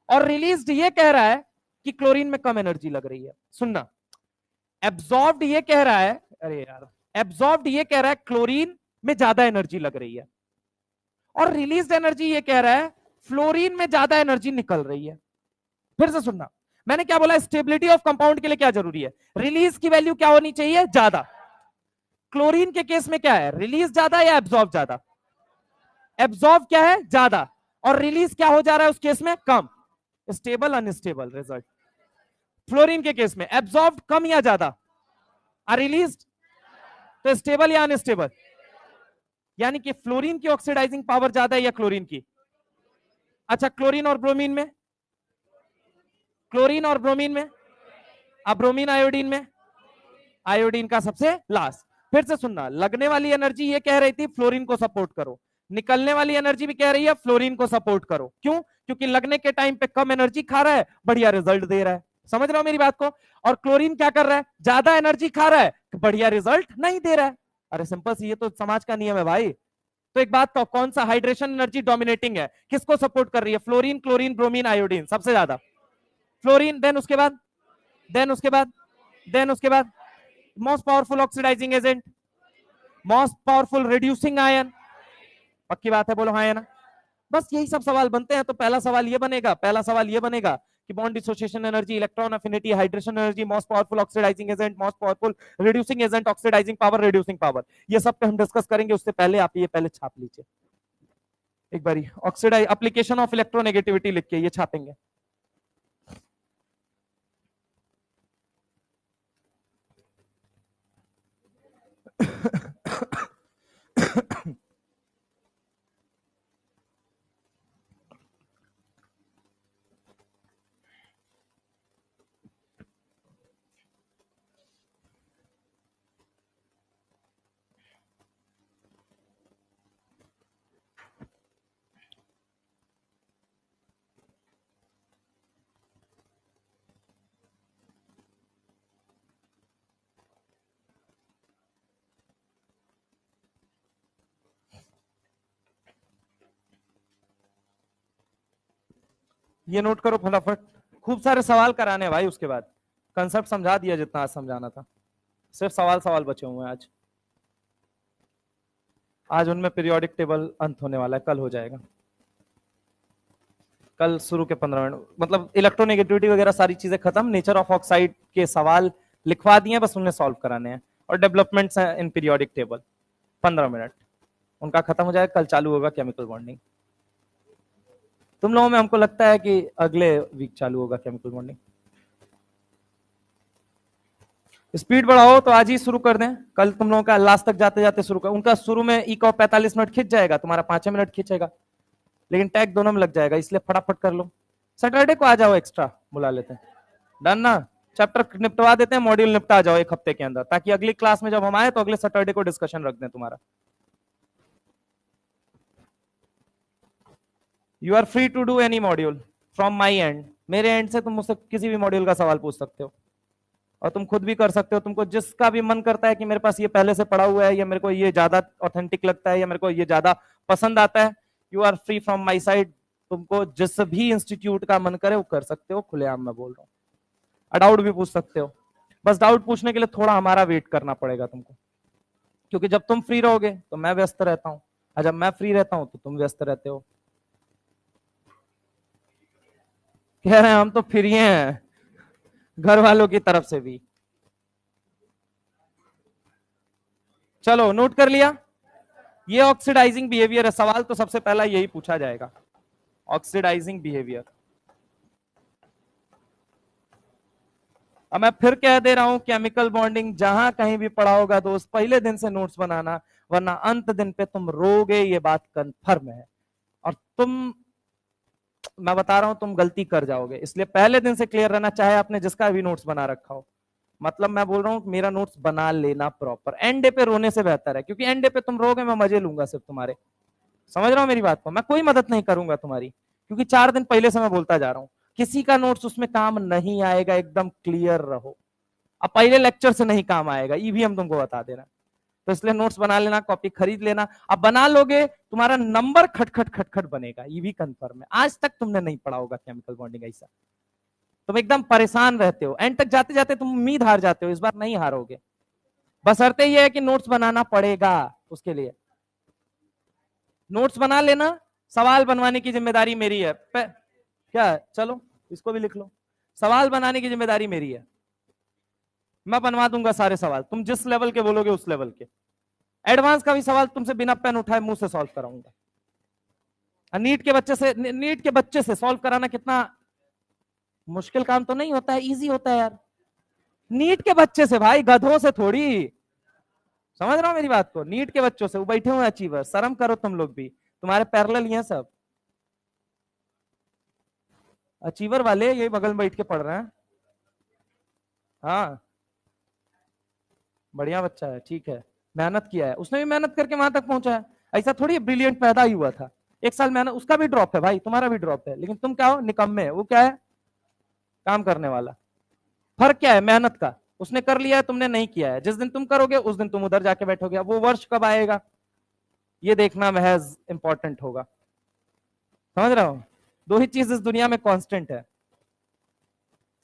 और रिलीज्ड ये कह रहा है कि क्लोरीन में कम एनर्जी लग रही है। सुनना, एब्जॉर्ब्ड ये कह रहा है, अरे यार, एब्जॉर्ब्ड ये कह रहा है क्लोरीन में ज्यादा एनर्जी लग रही है, और रिलीज्ड एनर्जी ये कह रहा है फ्लोरीन में ज्यादा एनर्जी निकल रही है। फिर से सुनना, मैंने क्या बोला, स्टेबिलिटी ऑफ कंपाउंड के लिए क्या जरूरी है, रिलीज की वैल्यू क्या होनी चाहिए, ज्यादा। क्लोरीन के केस में क्या है, रिलीज ज्यादा या एब्जॉर्ब ज्यादा, एब्जॉर्ब क्या है, ज्यादा, और रिलीज क्या हो जा रहा है उस केस में, कम। Stable unstable result. फ्लोरीन के केस में एब्जॉर्ब कम या ज्यादा, रिलीज तो स्टेबल या अनस्टेबल, यानी कि फ्लोरीन की ऑक्सीडाइजिंग पावर ज्यादा है या क्लोरीन की। अच्छा, क्लोरीन और ब्रोमीन में, क्लोरीन और ब्रोमीन में, अब ब्रोमीन आयोडीन में, आयोडीन का सबसे लास्ट। फिर से सुनना, लगने वाली एनर्जी ये कह रही थी फ्लोरीन को सपोर्ट करो, निकलने वाली एनर्जी भी कह रही है फ्लोरीन को सपोर्ट करो। क्यों, क्योंकि लगने के टाइम पे कम एनर्जी खा रहा है, बढ़िया रिजल्ट दे रहा है। समझ रहे हो मेरी बात को। और क्लोरीन क्या कर रहा है, ज्यादा एनर्जी खा रहा है, बढ़िया रिजल्ट नहीं दे रहा है। अरे सिंपल सी, ये तो समाज का नियम है भाई। तो एक बात तो, कौन सा हाइड्रेशन एनर्जी डोमिनेटिंग है, किसको सपोर्ट कर रही है, फ्लोरीन, क्लोरीन, ब्रोमीन, आयोडीन, सबसे ज्यादा फ्लोरीन। देन उसके बाद, देन उसके बाद, देन उसके बाद most powerful oxidizing agent, most powerful reducing ion. पक्की बात है, बोलो हाँ या ना। बस यही सब सवाल बनते हैं। तो पहला सवाल ये बनेगा, पहला सवाल ये बनेगा कि bond dissociation energy, electron affinity, hydration energy, most powerful oxidizing agent, most powerful reducing agent, oxidizing power, reducing power, ये सब पे हम डिस्कस करेंगे। उससे पहले आप ये पहले छाप लीजिए एक बारी, ऑक्सीडाइज एप्लीकेशन ऑफ इलेक्ट्रोनेगेटिविटी लिख के ये छापेंगे। ये नोट करो फटाफट, खूब सारे सवाल कराने भाई। उसके बाद कंसेप्ट समझा दिया जितना आज समझाना था, सिर्फ सवाल सवाल बचे हुए हैं आज। आज उनमें पीरियोडिक टेबल अंत होने वाला है, कल हो जाएगा। कल शुरू के 15 मिनट, मतलब इलेक्ट्रोनेगेटिविटी वगैरह सारी चीजें खत्म, नेचर ऑफ ऑक्साइड के सवाल लिखवा दिए, बस उन्हें सॉल्व कराने हैं। और developments in periodic table 15 minute, उनका खत्म हो जाएगा, कल चालू होगा केमिकल बॉन्डिंग। तुम लोगों में हमको लगता है कि अगले वीक चालू होगा केमिकल बॉन्डिंग। स्पीड बढ़ाओ तो आज ही शुरू कर दें, कल तुम लोगों का लास्ट तक जाते जाते शुरू कर। उनका शुरू में इको 45 मिनट खिंच जाएगा, तुम्हारा 5 मिनट खींचेगा, लेकिन टैग दोनों में लग जाएगा, इसलिए फटाफट कर लो। सैटरडे को आ जाओ, एक्स्ट्रा बुला लेते हैं, डन ना। चैप्टर निपटवा देते हैं, मॉड्यूल निपटा जाओ एक हफ्ते के अंदर, ताकि अगली क्लास में जब हम आए तो अगले सैटरडे को डिस्कशन रख दें तुम्हारा। You are free to do any module from my end, मेरे एंड से तुम मुझसे किसी भी मॉड्यूल का सवाल पूछ सकते हो, और तुम खुद भी कर सकते हो। तुमको जिसका भी मन करता है कि मेरे पास ये पहले से पड़ा हुआ है, या मेरे को ये ज्यादा ऑथेंटिक लगता है, या मेरे को ये ज्यादा पसंद आता है, you are free from my side. तुमको जिस भी इंस्टीट्यूट का मन करे वो कर सकते हो, खुलेआम मैं बोल रहा हूँ। डाउट भी पूछ सकते हो, बस डाउट पूछने के लिए थोड़ा हमारा वेट करना पड़ेगा तुमको, क्योंकि जब तुम फ्री रहोगे तो मैं व्यस्त रहता हूँ, और जब मैं फ्री रहता हूँ तो तुम व्यस्त रहते हो। कह रहे हैं हम तो फ्री हैं, घर वालों की तरफ से भी। चलो नोट कर लिया, ये ऑक्सीडाइजिंग बिहेवियर है। सवाल तो सबसे पहला यही पूछा जाएगा, ऑक्सीडाइजिंग बिहेवियर। अब मैं फिर कह दे रहा हूं, केमिकल बॉन्डिंग जहां कहीं भी पढ़ा होगा दोस्त, पहले दिन से नोट्स बनाना, वरना अंत दिन पे तुम रोगे, ये बात कंफर्म है। और तुम, मैं बता रहा हूं, तुम गलती कर जाओगे, इसलिए पहले दिन से क्लियर रहना, चाहे आपने जिसका भी नोट्स बना रखा हो। मतलब मैं बोल रहा हूँ मेरा नोट्स बना लेना प्रॉपर, एंड डे पे रोने से बेहतर है, क्योंकि एंड डे पे तुम रोगे, मैं मजे लूंगा सिर्फ तुम्हारे। समझ रहा हूँ मेरी बात को, मैं कोई मदद नहीं करूंगा तुम्हारी, क्योंकि 4 दिन पहले से मैं बोलता जा रहा हूँ, किसी का नोट्स उसमें काम नहीं आएगा, एकदम क्लियर रहो। अब पहले लेक्चर से नहीं काम आएगा, ये भी हम तुमको बता देना। तो इसलिए नोट्स बना लेना, कॉपी खरीद लेना। अब बना लोगे, तुम्हारा नंबर खटखट खटखट बनेगा, ये भी कंफर्म है। आज तक तुमने नहीं पढ़ा होगा केमिकल बॉन्डिंग ऐसा, तुम एकदम परेशान रहते हो, एंड तक जाते जाते तुम उम्मीद हार जाते हो। इस बार नहीं हारोगे, बशर्ते ये है कि नोट्स बनाना पड़ेगा। उसके लिए नोट्स बना लेना, सवाल बनवाने की जिम्मेदारी मेरी है। क्या है? चलो इसको भी लिख लो, सवाल बनाने की जिम्मेदारी मेरी है। मैं बनवा दूंगा सारे सवाल, तुम जिस लेवल के बोलोगे उस लेवल के। एडवांस का भी सवाल तुमसे बिना पेन उठाए मुंह से सॉल्व कराऊंगा। नीट के बच्चे से सॉल्व कराना कितना मुश्किल काम तो नहीं होता है, इजी होता है यार। नीट के बच्चे से भाई, गधों से थोड़ी। समझ रहा हो मेरी बात को? नीट के बच्चों से, वो बैठे हुए अचीवर, शर्म करो तुम लोग भी, तुम्हारे पैरेलल ही हैं सब अचीवर वाले, ये बगल में बैठ के पढ़ रहे हैं। हाँ बढ़िया बच्चा है, ठीक है, मेहनत किया है उसने, भी मेहनत करके वहां तक पहुंचा है। ऐसा थोड़ी ब्रिलियंट पैदा ही हुआ था, एक साल मेहनत, उसका भी ड्रॉप है भाई, तुम्हारा भी ड्रॉप है, लेकिन तुम क्या हो? निकम्मे। वो क्या है? काम करने वाला। फर्क क्या है? मेहनत का। उसने कर लिया है, तुमने नहीं किया है। जिस दिन तुम करोगे उस दिन तुम उधर जाके बैठोगे। वो वर्ष कब आएगा ये देखना महज इंपॉर्टेंट होगा। समझ रहा हो? दो ही चीज इस दुनिया में कांस्टेंट है,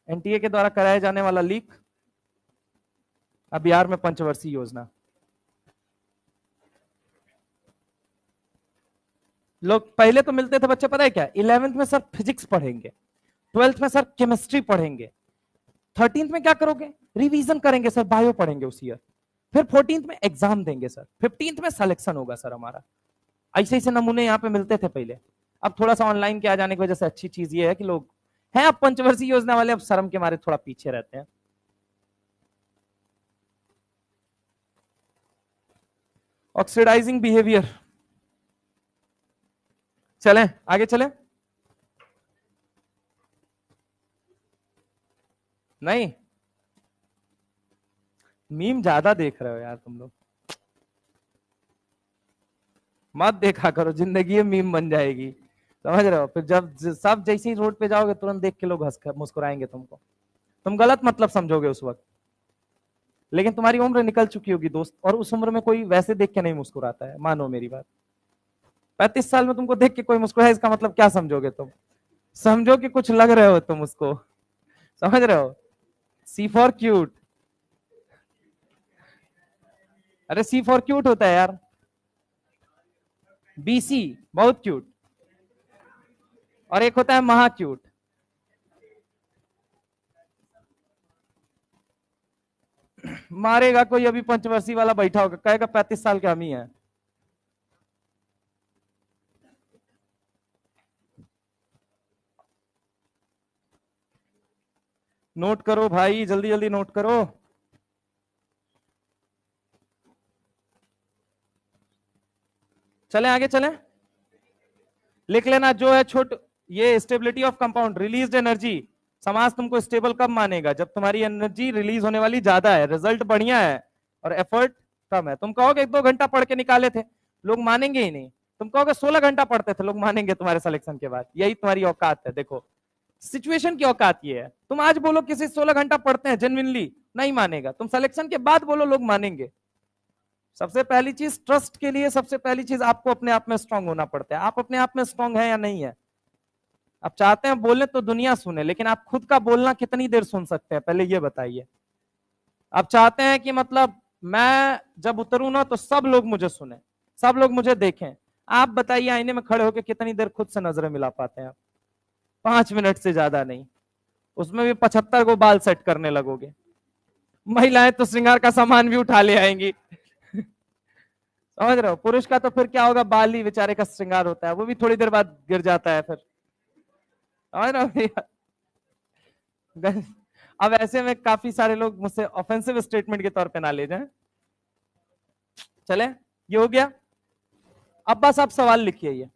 एनटीए के द्वारा कराया जाने वाला लीक, अब बिहार में पंचवर्षीय योजना। लोग पहले तो मिलते थे बच्चे, पता है क्या, 11th में सर फिजिक्स पढ़ेंगे, 12th में सर केमिस्ट्री पढ़ेंगे, 13th में क्या करोगे? रिवीजन करेंगे सर, बायो पढ़ेंगे उस ईयर, फिर 14th में एग्जाम देंगे सर, 15th में सिलेक्शन होगा सर हमारा। ऐसे ऐसे नमूने यहाँ पे मिलते थे पहले। अब थोड़ा सा ऑनलाइन के आ जाने की वजह से अच्छी चीज ये है कि लोग हैं अब पंचवर्षीय योजना वाले, अब शर्म के मारे थोड़ा पीछे रहते हैं। ऑक्सीडाइजिंग बिहेवियर, चलें आगे चलें? नहीं, मीम ज्यादा देख रहे हो यार तुम लोग, मत देखा करो, जिंदगी में मीम बन जाएगी। समझ रहे हो? फिर जब सब जैसे ही रोड पे जाओगे तुरंत देख के लोग हंस मुस्कुराएंगे तुमको, तुम गलत मतलब समझोगे उस वक्त, लेकिन तुम्हारी उम्र निकल चुकी होगी दोस्त, और उस उम्र में कोई वैसे देख के नहीं मुस्कुराता है, मानो मेरी बात। 35 साल में तुमको देख के कोई मुस्कुराए, इसका मतलब क्या समझोगे तुम? समझो कि कुछ लग रहे हो तुम उसको। समझ रहे हो? सी फॉर क्यूट। अरे सी फॉर क्यूट होता है यार, बीसी बहुत क्यूट, और एक होता है महा क्यूट। मारेगा कोई, अभी पंचवर्षीय वाला बैठा होगा, कहेगा 35 साल के हम ही हैं। नोट करो भाई, जल्दी जल्दी नोट करो। चलें आगे चलें? लिख लेना जो है छोट, ये stability of compound, release energy. समाज तुमको स्टेबल कब मानेगा? जब तुम्हारी एनर्जी रिलीज होने वाली ज्यादा है, रिजल्ट बढ़िया है और एफर्ट कम है। तुम कहोगे 1-2 घंटा पढ़ के निकाले थे, लोग मानेंगे ही नहीं। तुम कहोगे 16 घंटा पढ़ते थे, लोग मानेंगे तुम्हारे सिलेक्शन के बाद। यही तुम्हारी औकात है। देखो सिचुएशन की औकात ये है, तुम आज बोलो किसी 16 घंटा पढ़ते हैं जेन्युइनली, नहीं मानेगा। तुम सिलेक्शन के बाद बोलो, लोग मानेंगे। सबसे पहली चीज ट्रस्ट के लिए, सबसे पहली चीज आपको अपने आप में स्ट्रांग होना पड़ता है। आप अपने आप में स्ट्रांग है या नहीं है? आप चाहते हैं बोले तो दुनिया सुने, लेकिन आप खुद का बोलना कितनी देर सुन सकते हैं, पहले ये बताइए। आप चाहते हैं कि मतलब मैं जब उतरूं ना तो सब लोग मुझे सुने, सब लोग मुझे देखें। आप बताइए आईने में खड़े होकर कितनी देर खुद से नजरें मिला पाते हैं आप? 5 मिनट से ज्यादा नहीं, उसमें भी 75 को बाल सेट करने लगोगे। महिलाएं तो श्रृंगार का सामान भी उठा ले आएंगी। समझ रहे हो? पुरुष का तो फिर क्या होगा, बाल ही बेचारे का श्रृंगार होता है, वो भी थोड़ी देर बाद गिर जाता है फिर। समझ रहे हो भैया? अब ऐसे में काफी सारे लोग मुझसे ऑफेंसिव स्टेटमेंट के तौर पे ना ले जाएं। चले, ये हो गया। अब बस आप सवाल लिखिए, ये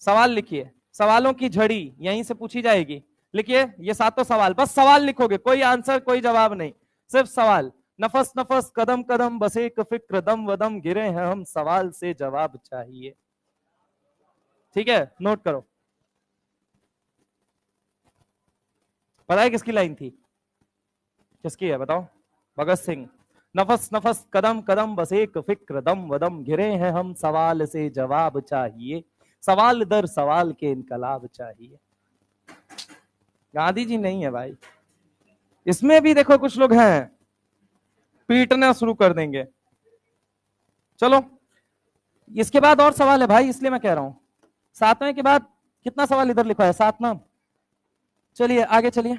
सवाल लिखिए, सवालों की झड़ी यहीं से पूछी जाएगी। लिखिए ये 7 सवाल, बस सवाल लिखोगे, कोई आंसर कोई जवाब नहीं, सिर्फ सवाल। नफस नफस कदम कदम बस एक फिक्र दम वदम गिरे हैं हम, सवाल से जवाब चाहिए। ठीक है, नोट करो। पता है किसकी लाइन थी? किसकी है बताओ? भगत सिंह। नफस नफस कदम कदम बस एक फिक्र दम वदम घिरे हैं हम, सवाल से जवाब चाहिए, सवाल दर सवाल के इनकलाब चाहिए। गांधी जी नहीं है भाई, इसमें भी देखो कुछ लोग हैं पीटना शुरू कर देंगे। चलो इसके बाद और सवाल है भाई, इसलिए मैं कह रहा हूं सातवें के बाद कितना सवाल इधर लिखा है? 7 ना। चलिए आगे चलिए,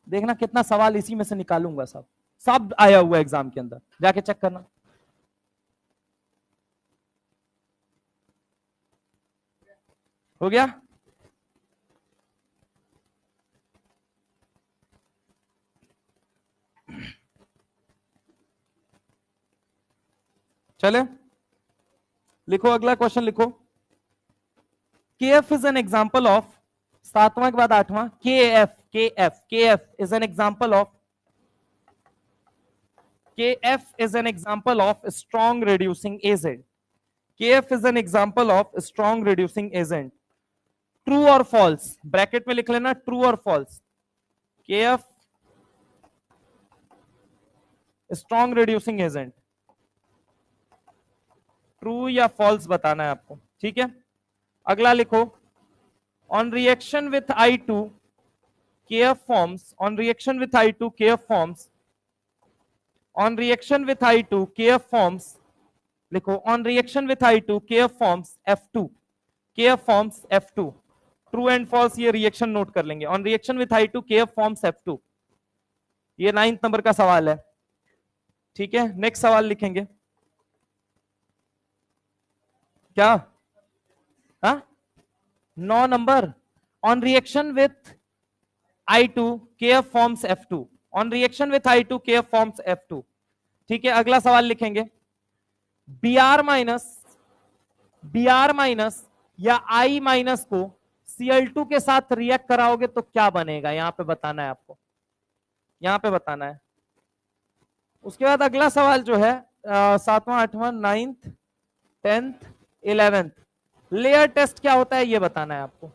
देखना कितना सवाल इसी में से निकालूंगा। सब सब आया हुआ एग्जाम के अंदर, जाके चेक करना। हो गया? चले लिखो, अगला क्वेश्चन लिखो। KF is an example of, 7वां के बाद 8वां, KF is an example of, KF is an example of a strong reducing agent. KF is an example of a strong reducing agent. True or false? Bracket में लिख लेना true or false. KF strong reducing agent. True या false बताना है आपको, ठीक है? अगला लिखो, on reaction with I2 KF forms, on reaction with I2 KF forms, on reaction with I2 KF forms, लिखो on reaction with I2 KF forms F2, KF forms F2. True and false ये reaction note कर लेंगे। On reaction with I2 KF forms F2, ये 9th number का सवाल है, ठीक है? नेक्स्ट सवाल लिखेंगे क्या? 9 number, on reaction with I2 KF forms F2, on reaction with I2 KF forms F2, ठीक है? अगला सवाल लिखेंगे, Br माइनस या I माइनस को Cl2 के साथ रिएक्ट कराओगे तो क्या बनेगा? यहां पे बताना है आपको, यहां पे बताना है। उसके बाद अगला सवाल जो है 7वां 8वां 9th 10th 11th, layer test क्या होता है ये बताना है आपको।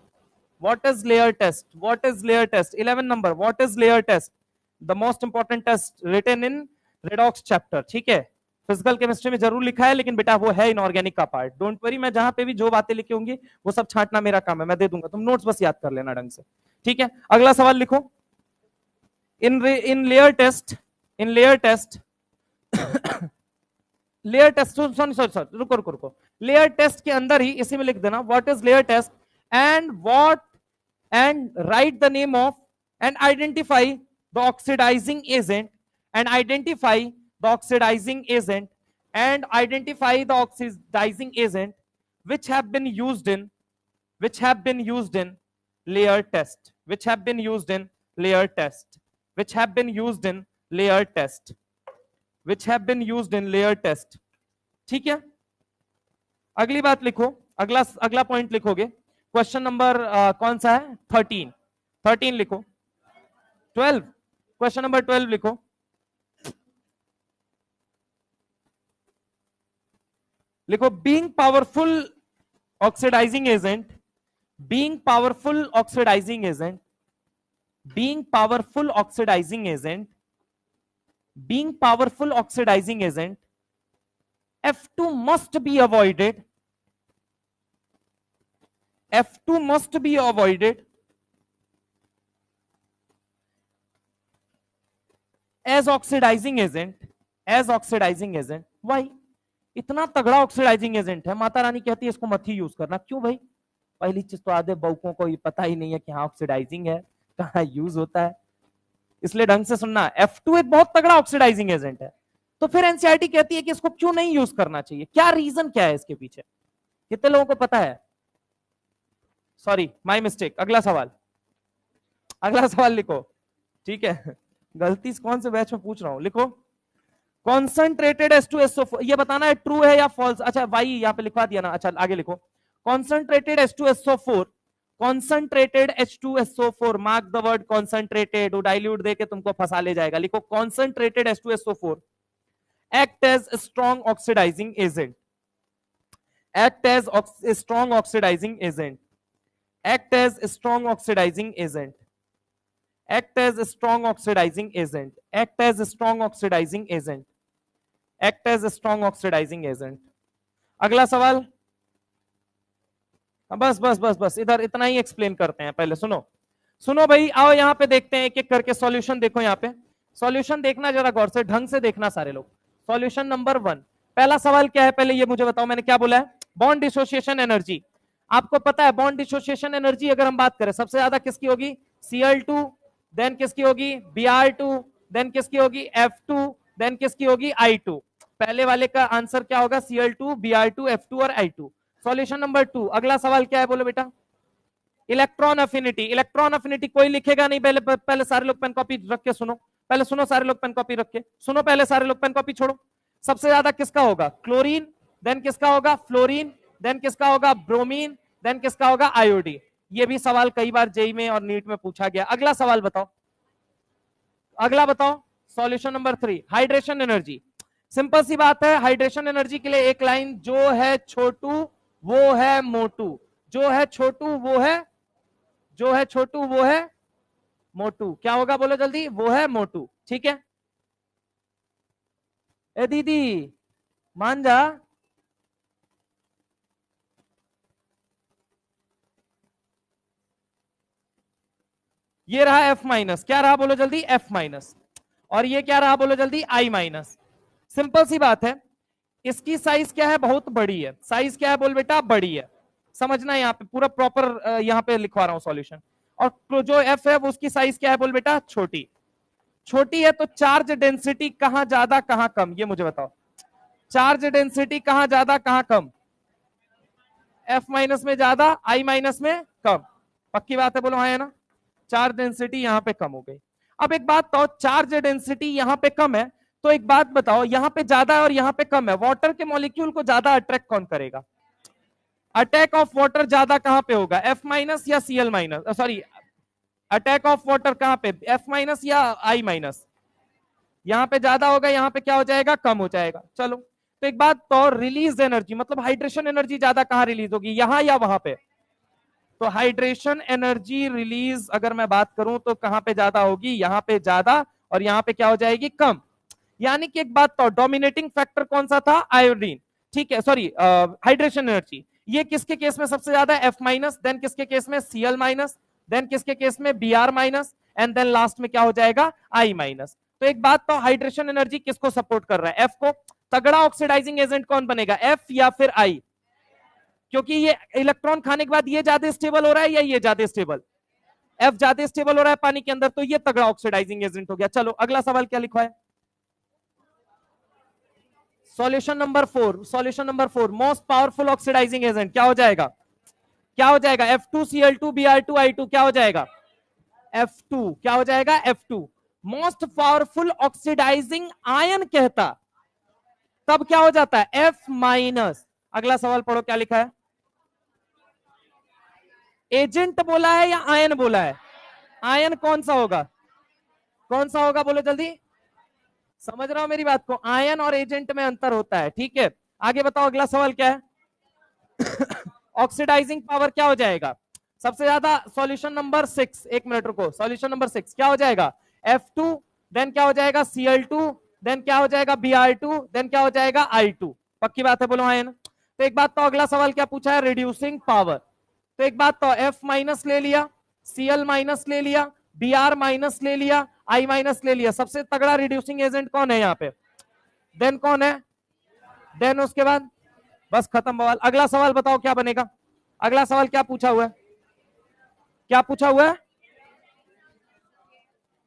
What is layer test? What is layer test? 11 number, what is layer test? The most important test written in redox chapter, ठीक है? फिजिकल केमिस्ट्री में जरूर लिखा है, लेकिन बेटा वो है इनऑर्गेनिक का पार्ट। डोंट वरी, मैं जहां पे भी जो बातें लिखी होंगी वो सब छांटना मेरा काम है, मैं दे दूंगा, तुम नोट्स बस याद कर लेना ढंग से, ठीक है? अगला सवाल लिखो, in layer test, in layer test layer test, sorry रुको, लेयर टेस्ट के अंदर ही इसी में लिख देना what is layer test and write the name of and identify the oxidizing agent and identify the oxidizing agent which have been used in layer test, which have been used in layer test, which have been used in layer test, which have been used in layer test, ठीक है? अगली बात लिखो, अगला point लिखोगे, question number कौन सा है? 13 लिखो, 12, क्वेश्चन नंबर 12 लिखो, लिखो being powerful oxidizing agent, being powerful oxidizing agent, being powerful oxidizing agent, being powerful oxidizing agent, F2 must be avoided, F2 must be avoided as oxidizing agent, as oxidizing agent. Why? इतना तगड़ा oxidising agent है, माता रानी कहती है इसको मत ही use करना। क्यों भाई? पहली चीज तो आधे बहुकों को ये पता ही नहीं है कि हाँ ऑक्सीडाइजिंग है, कहाँ यूज होता है, इसलिए ढंग से सुनना। F2 एक बहुत तगड़ा ऑक्सीडाइजिंग एजेंट है, तो फिर एनसीईआरटी कहती है कि इसको क्यों नहीं यूज करना चाहिए? क्या रीजन क्या है इसके पीछे? कितने लोगों को पता है? Sorry, my mistake. अगला सवाल लिखो, ठीक है? गलती कौन से बैच में पूछ रहा हूं, लिखो कॉन्सेंट्रेटेड H2SO4, ये बताना है ट्रू है या फॉल्स। अच्छा वाई यहाँ पे लिखवा दिया ना, अच्छा आगे लिखो, concentrated H2SO4, concentrated H2SO4, mark the word concentrated, वो डाइल्यूट देके तुमको फंसा ले जाएगा। लिखो concentrated H2SO4 act as a strong oxidizing agent, act as a strong oxidizing agent, act as a strong oxidizing agent, act as a strong oxidizing agent, act as a strong oxidizing agent, act as a strong oxidizing agent. अगला सवाल, बस इधर इतना ही explain करते हैं। पहले सुनो भाई, आओ यहाँ पे देखते हैं एक एक करके सॉल्यूशन। देखो यहाँ पे सॉल्यूशन देखना जरा गौर से, ढंग से देखना सारे लोग। सॉल्यूशन नंबर 1, पहला सवाल क्या है पहले ये मुझे बताओ, मैंने क्या बोला है? बॉन्ड डिसोसिएशन एनर्जी, आपको पता है बॉन्ड डिसोसिएशन एनर्जी अगर हम बात करें सबसे ज्यादा किसकी होगी, Cl2, देन किसकी होगी Br2, देन किसकी होगी F2, देन किसकी होगी I2। पहले वाले का आंसर क्या होगा, Cl2, Br2, F2 और I2। सॉल्यूशन नंबर 2, अगला सवाल क्या है बोलो बेटा, इलेक्ट्रॉन अफिनिटी। इलेक्ट्रॉन अफिनिटी कोई लिखेगा नहीं, पहले पहले सारे लोग पेन कॉपी रख के सुनो, पहले सुनो सारे लोग पेन कॉपी रख के सुनो, पहले सारे लोग पेन कॉपी छोड़ो। सबसे ज्यादा किसका होगा, क्लोरीन, देन किसका होगा फ्लोरीन, देन किसका होगा ब्रोमीन, देन किसका होगा आयोडीन। ये भी सवाल कई बार जेई में और नीट में पूछा गया। अगला सवाल बताओ, अगला बताओ solution number 3, hydration energy. Simple सी बात है, हाइड्रेशन एनर्जी के लिए एक लाइन, जो है छोटू वो है मोटू, जो है छोटू वो है, जो है छोटू वो है मोटू। क्या होगा बोलो जल्दी, वो है मोटू। ठीक है, ए दीदी मान जा, ये रहा F माइनस, क्या रहा बोलो जल्दी F माइनस, और ये क्या रहा बोलो जल्दी I माइनस। सिंपल सी बात है, इसकी साइज क्या है, बहुत बड़ी है। साइज क्या है बोल बेटा, बड़ी है। समझना, यहाँ पे पूरा प्रॉपर यहाँ पे लिखवा रहा हूं सॉल्यूशन। और जो F है वो उसकी साइज क्या है बोल बेटा, छोटी। छोटी है तो चार्ज डेंसिटी कहां ज्यादा कहां कम, ये मुझे बताओ। चार्ज डेंसिटी कहां ज्यादा कहां कम, F माइनस में ज्यादा, I माइनस में कम। पक्की बात है बोलो हाँ है ना, चार्ज डेंसिटी यहां पे कम हो गई। अब एक बात तो, चार्ज डेंसिटी यहां पे कम है, तो एक बात बताओ, यहां पे ज्यादा है और यहां पे कम है, वाटर के मॉलिक्यूल को ज्यादा अट्रैक्ट कौन करेगा, अटैक ऑफ वाटर ज्यादा कहां पे होगा, F माइनस या Cl minus, sorry attack of water कहां पे, F माइनस या I माइनस, यहां पे ज्यादा होगा, यहां पे क्या हो जाएगा, कम हो जाएगा। चलो, तो एक बात तो, रिलीज एनर्जी मतलब हाइड्रेशन एनर्जी ज्यादा कहां रिलीज होगी, यहां या वहां पे, तो हाइड्रेशन एनर्जी रिलीज अगर मैं बात करूं तो कहां पे ज्यादा होगी, यहां पे ज्यादा, और यहां पे क्या हो जाएगी, कम। यानी कि एक बात तो, डोमिनेटिंग फैक्टर कौन सा था, आयोडीन। ठीक है, सॉरी हाइड्रेशन एनर्जी, ये किसके केस में सबसे ज्यादा, F माइनस, देन किसके केस में Cl माइनस, देन किसके केस में Br minus, and then last में क्या हो जाएगा, I माइनस। तो एक बात तो, हाइड्रेशन एनर्जी किसको सपोर्ट कर रहा है, F को। तगड़ा ऑक्सीडाइजिंग एजेंट कौन बनेगा, F या फिर I, क्योंकि ये इलेक्ट्रॉन खाने के बाद ये ज्यादा स्टेबल हो रहा है या ये ज्यादा स्टेबल, F ज्यादा स्टेबल हो रहा है पानी के अंदर, तो ये तगड़ा ऑक्सीडाइजिंग एजेंट हो गया। चलो अगला सवाल क्या लिखा है, solution number 4, solution number 4, most powerful oxidizing agent क्या हो जाएगा, क्या हो जाएगा, F2Cl2 Br2 I2 क्या हो जाएगा, F2 क्या हो जाएगा, F2। Most powerful oxidising ion कहता, तब क्या हो जाता है, F माइनस। अगला सवाल पढ़ो क्या लिखा है, एजेंट बोला है या आयन बोला है, आयन कौन सा होगा, कौन सा होगा बोलो जल्दी, समझ रहा हो मेरी बात को, आयन और एजेंट में अंतर होता है। ठीक है, आगे बताओ अगला सवाल क्या है, ऑक्सीडाइजिंग पावर क्या हो जाएगा सबसे ज्यादा, सॉल्यूशन नंबर 6, एक मिनट रुको, सॉल्यूशन नंबर 6 क्या हो जाएगा, F2, देन क्या हो जाएगा Cl2, देन क्या हो जाएगा Br2, देन क्या हो जाएगा I2। पक्की बात है बोलो आयन। तो एक बात तो, अगला सवाल क्या पूछा है, रिड्यूसिंग पावर। तो एक बात तो, F माइनस ले लिया, Cl माइनस ले लिया, Br माइनस ले लिया, I माइनस ले लिया, सबसे तगड़ा रिड्यूसिंग एजेंट कौन है यहाँ पे, देन कौन है, देन उसके बाद बस खत्म बवाल। अगला सवाल बताओ क्या बनेगा, अगला सवाल क्या पूछा हुआ है, क्या पूछा हुआ है,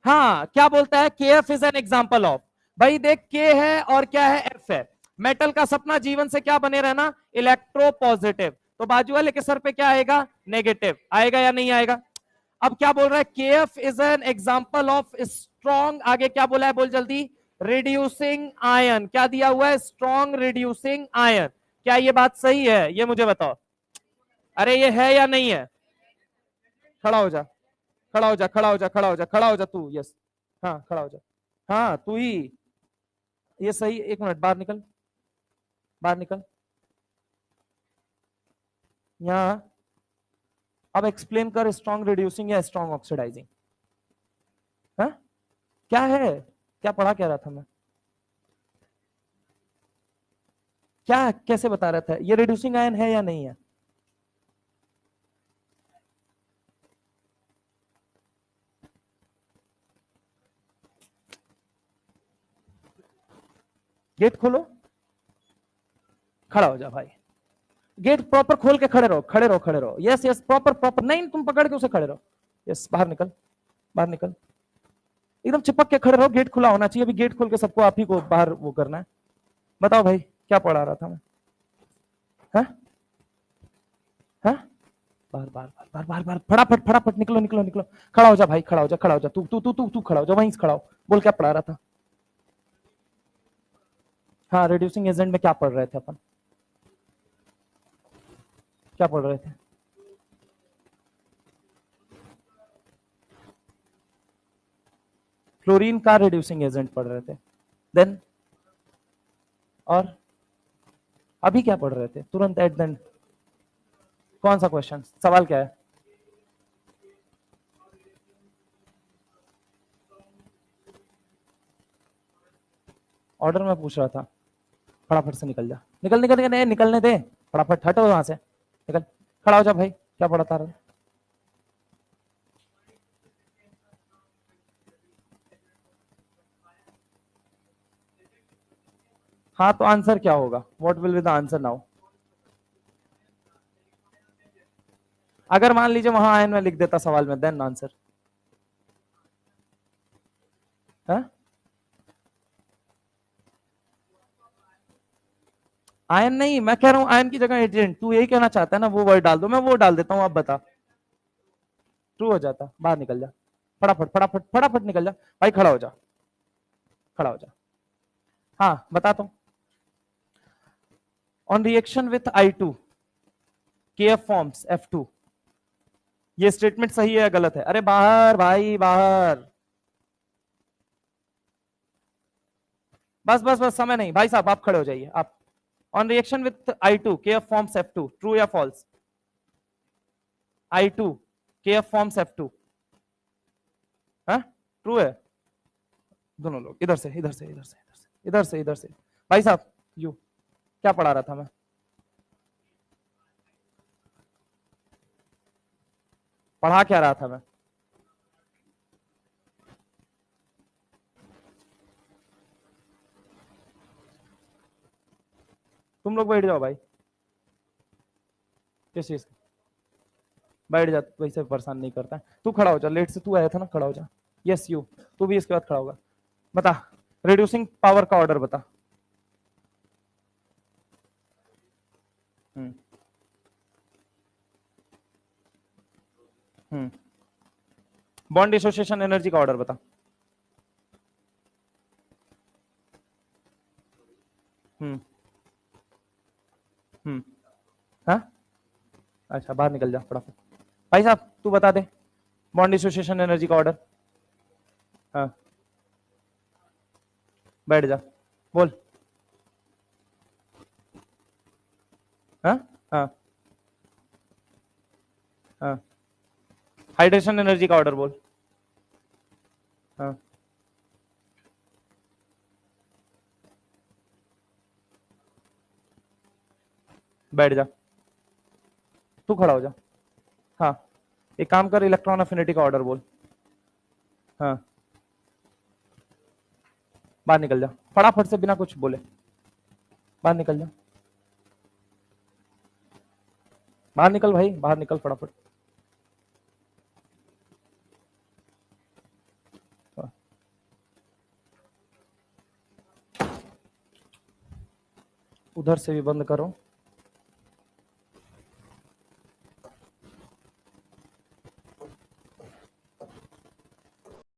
हाँ क्या बोलता है, KF is an example of. भाई देख, K है और क्या है, F है। मेटल का सपना जीवन से क्या बने रहना, इलेक्ट्रो पॉजिटिव, तो बाजू वाले के सर पे क्या आएगा, नेगेटिव आएगा या नहीं आएगा। अब क्या बोल रहा है, KF is an example of strong, आगे क्या बोला है बोल जल्दी, रिड्यूसिंग आयन, क्या दिया हुआ है, स्ट्रॉन्ग रिड्यूसिंग आयन। क्या ये बात सही है, ये मुझे बताओ, अरे ये है या नहीं है, खड़ा हो जा, खड़ा हो जा, खड़ा हो जा, खड़ा हो जा, खड़ा हो जा तू, यस, हाँ खड़ा हो जा, हाँ तू ही, ये सही, एक मिनट बाहर निकल, बाहर निकल, यहाँ अब एक्सप्लेन कर, स्ट्रॉन्ग रिड्यूसिंग या स्ट्रॉन्ग ऑक्सीडाइजिंग, हाँ क्या है, क्या पढ़ा क्या रहा था मैं, क्या कैसे बता रहा था, ये रिड्यूसिंग आयन है या नहीं है, गेट खोलो, खड़ा हो जा भाई, गेट प्रॉपर खोल के खड़े रहो, खड़े रहो, खड़े रहो। यस यस, प्रॉपर प्रॉपर, नहीं तुम पकड़ के उसे खड़े रहो। यस, बाहर निकल, बाहर निकल, एकदम चिपक के खड़े रहो। गेट खुला होना चाहिए, अभी गेट खोल के सबको आप ही को बाहर वो करना है। बताओ भाई क्या पढ़ा रहा था मैं? हाँ हाँ, बाहर बाहर बाहर बाहर बाहर, फटाफट फटाफट निकलो निकलो निकलो। खड़ा हो जा भाई, खड़ा हो जा, खड़ा हो जा, तू तू तू तू तू खड़ा हो जा, वहीं से खड़ा हो। बोल क्या पढ़ा रहा था? हाँ, रिड्यूसिंग एजेंट में क्या पढ़ रहे थे अपन? क्या पढ़ रहे थे? फ्लोरीन का रिड्यूसिंग एजेंट पढ़ रहे थे। देन और अभी क्या पढ़ रहे थे तुरंत एट देन? कौन सा क्वेश्चन, सवाल क्या है? ऑर्डर में पूछ रहा था। फटाफट से निकल जा, निकल निकल निकल, निकलने दे, फटाफट हटो वहां से, निकल। खड़ा हो जा भाई, क्या पढ़ाता रहा? हाँ, तो आंसर क्या होगा? What will be the answer now? अगर मान लीजिए वहां आयन में लिख देता सवाल में, देन आंसर। आयन नहीं, मैं कह रहा हूं आयन की जगह एजेंट। तू यही कहना चाहता है ना, वो वर्ड डाल दो, मैं वो डाल देता हूँ, आप बता। ट्रू हो जाता, बाहर निकल जा, फटाफट फटाफट फटाफट निकल जा भाई, खड़ा हो जा, खड़ा हो जा। हाँ बताता हूँ। On reaction with I2 KF forms F2। ये स्टेटमेंट सही है या गलत है? अरे बाहर भाई, बाहर। बस बस बस, समय नहीं भाई साहब, आप खड़े हो जाइए आप। On reaction with I2 KF forms F2, true या false? I2 KF forms F2, हाँ ट्रू है। दोनों लोग इधर से इधर से इधर से इधर से इधर से इधर से। भाई साहब यू, क्या पढ़ा रहा था मैं? पढ़ा क्या रहा था मैं? तुम लोग बैठ जाओ भाई। किस चीज? बैठ जा, वैसे परेशान नहीं करता है। तू खड़ा हो जा, लेट से तू आया था ना, खड़ा हो जा। यस यू, तू भी इसके बाद खड़ा होगा। बता, रिड्यूसिंग पावर का ऑर्डर बता। हम्म हम्म बॉन्ड डिसोसिएशन एनर्जी का ऑर्डर बता। हम्म हम्म हाँ, अच्छा बाहर निकल जा फटाफट। भाई साहब तू बता दे, बॉन्ड डिसोसिएशन एनर्जी का ऑर्डर। हाँ, बैठ जा, बोल। हाँ हाँ हाँ, हाइड्रेशन एनर्जी का ऑर्डर बोल। हाँ, बैठ जा, तू खड़ा हो जा। हाँ, एक काम कर, इलेक्ट्रॉन अफिनिटी का ऑर्डर बोल। हाँ, बाहर निकल जा फटाफट से, बिना कुछ बोले बाहर निकल जा। बाहर निकल भाई, बाहर निकल फटाफट। हाँ, उधर से भी बंद करो।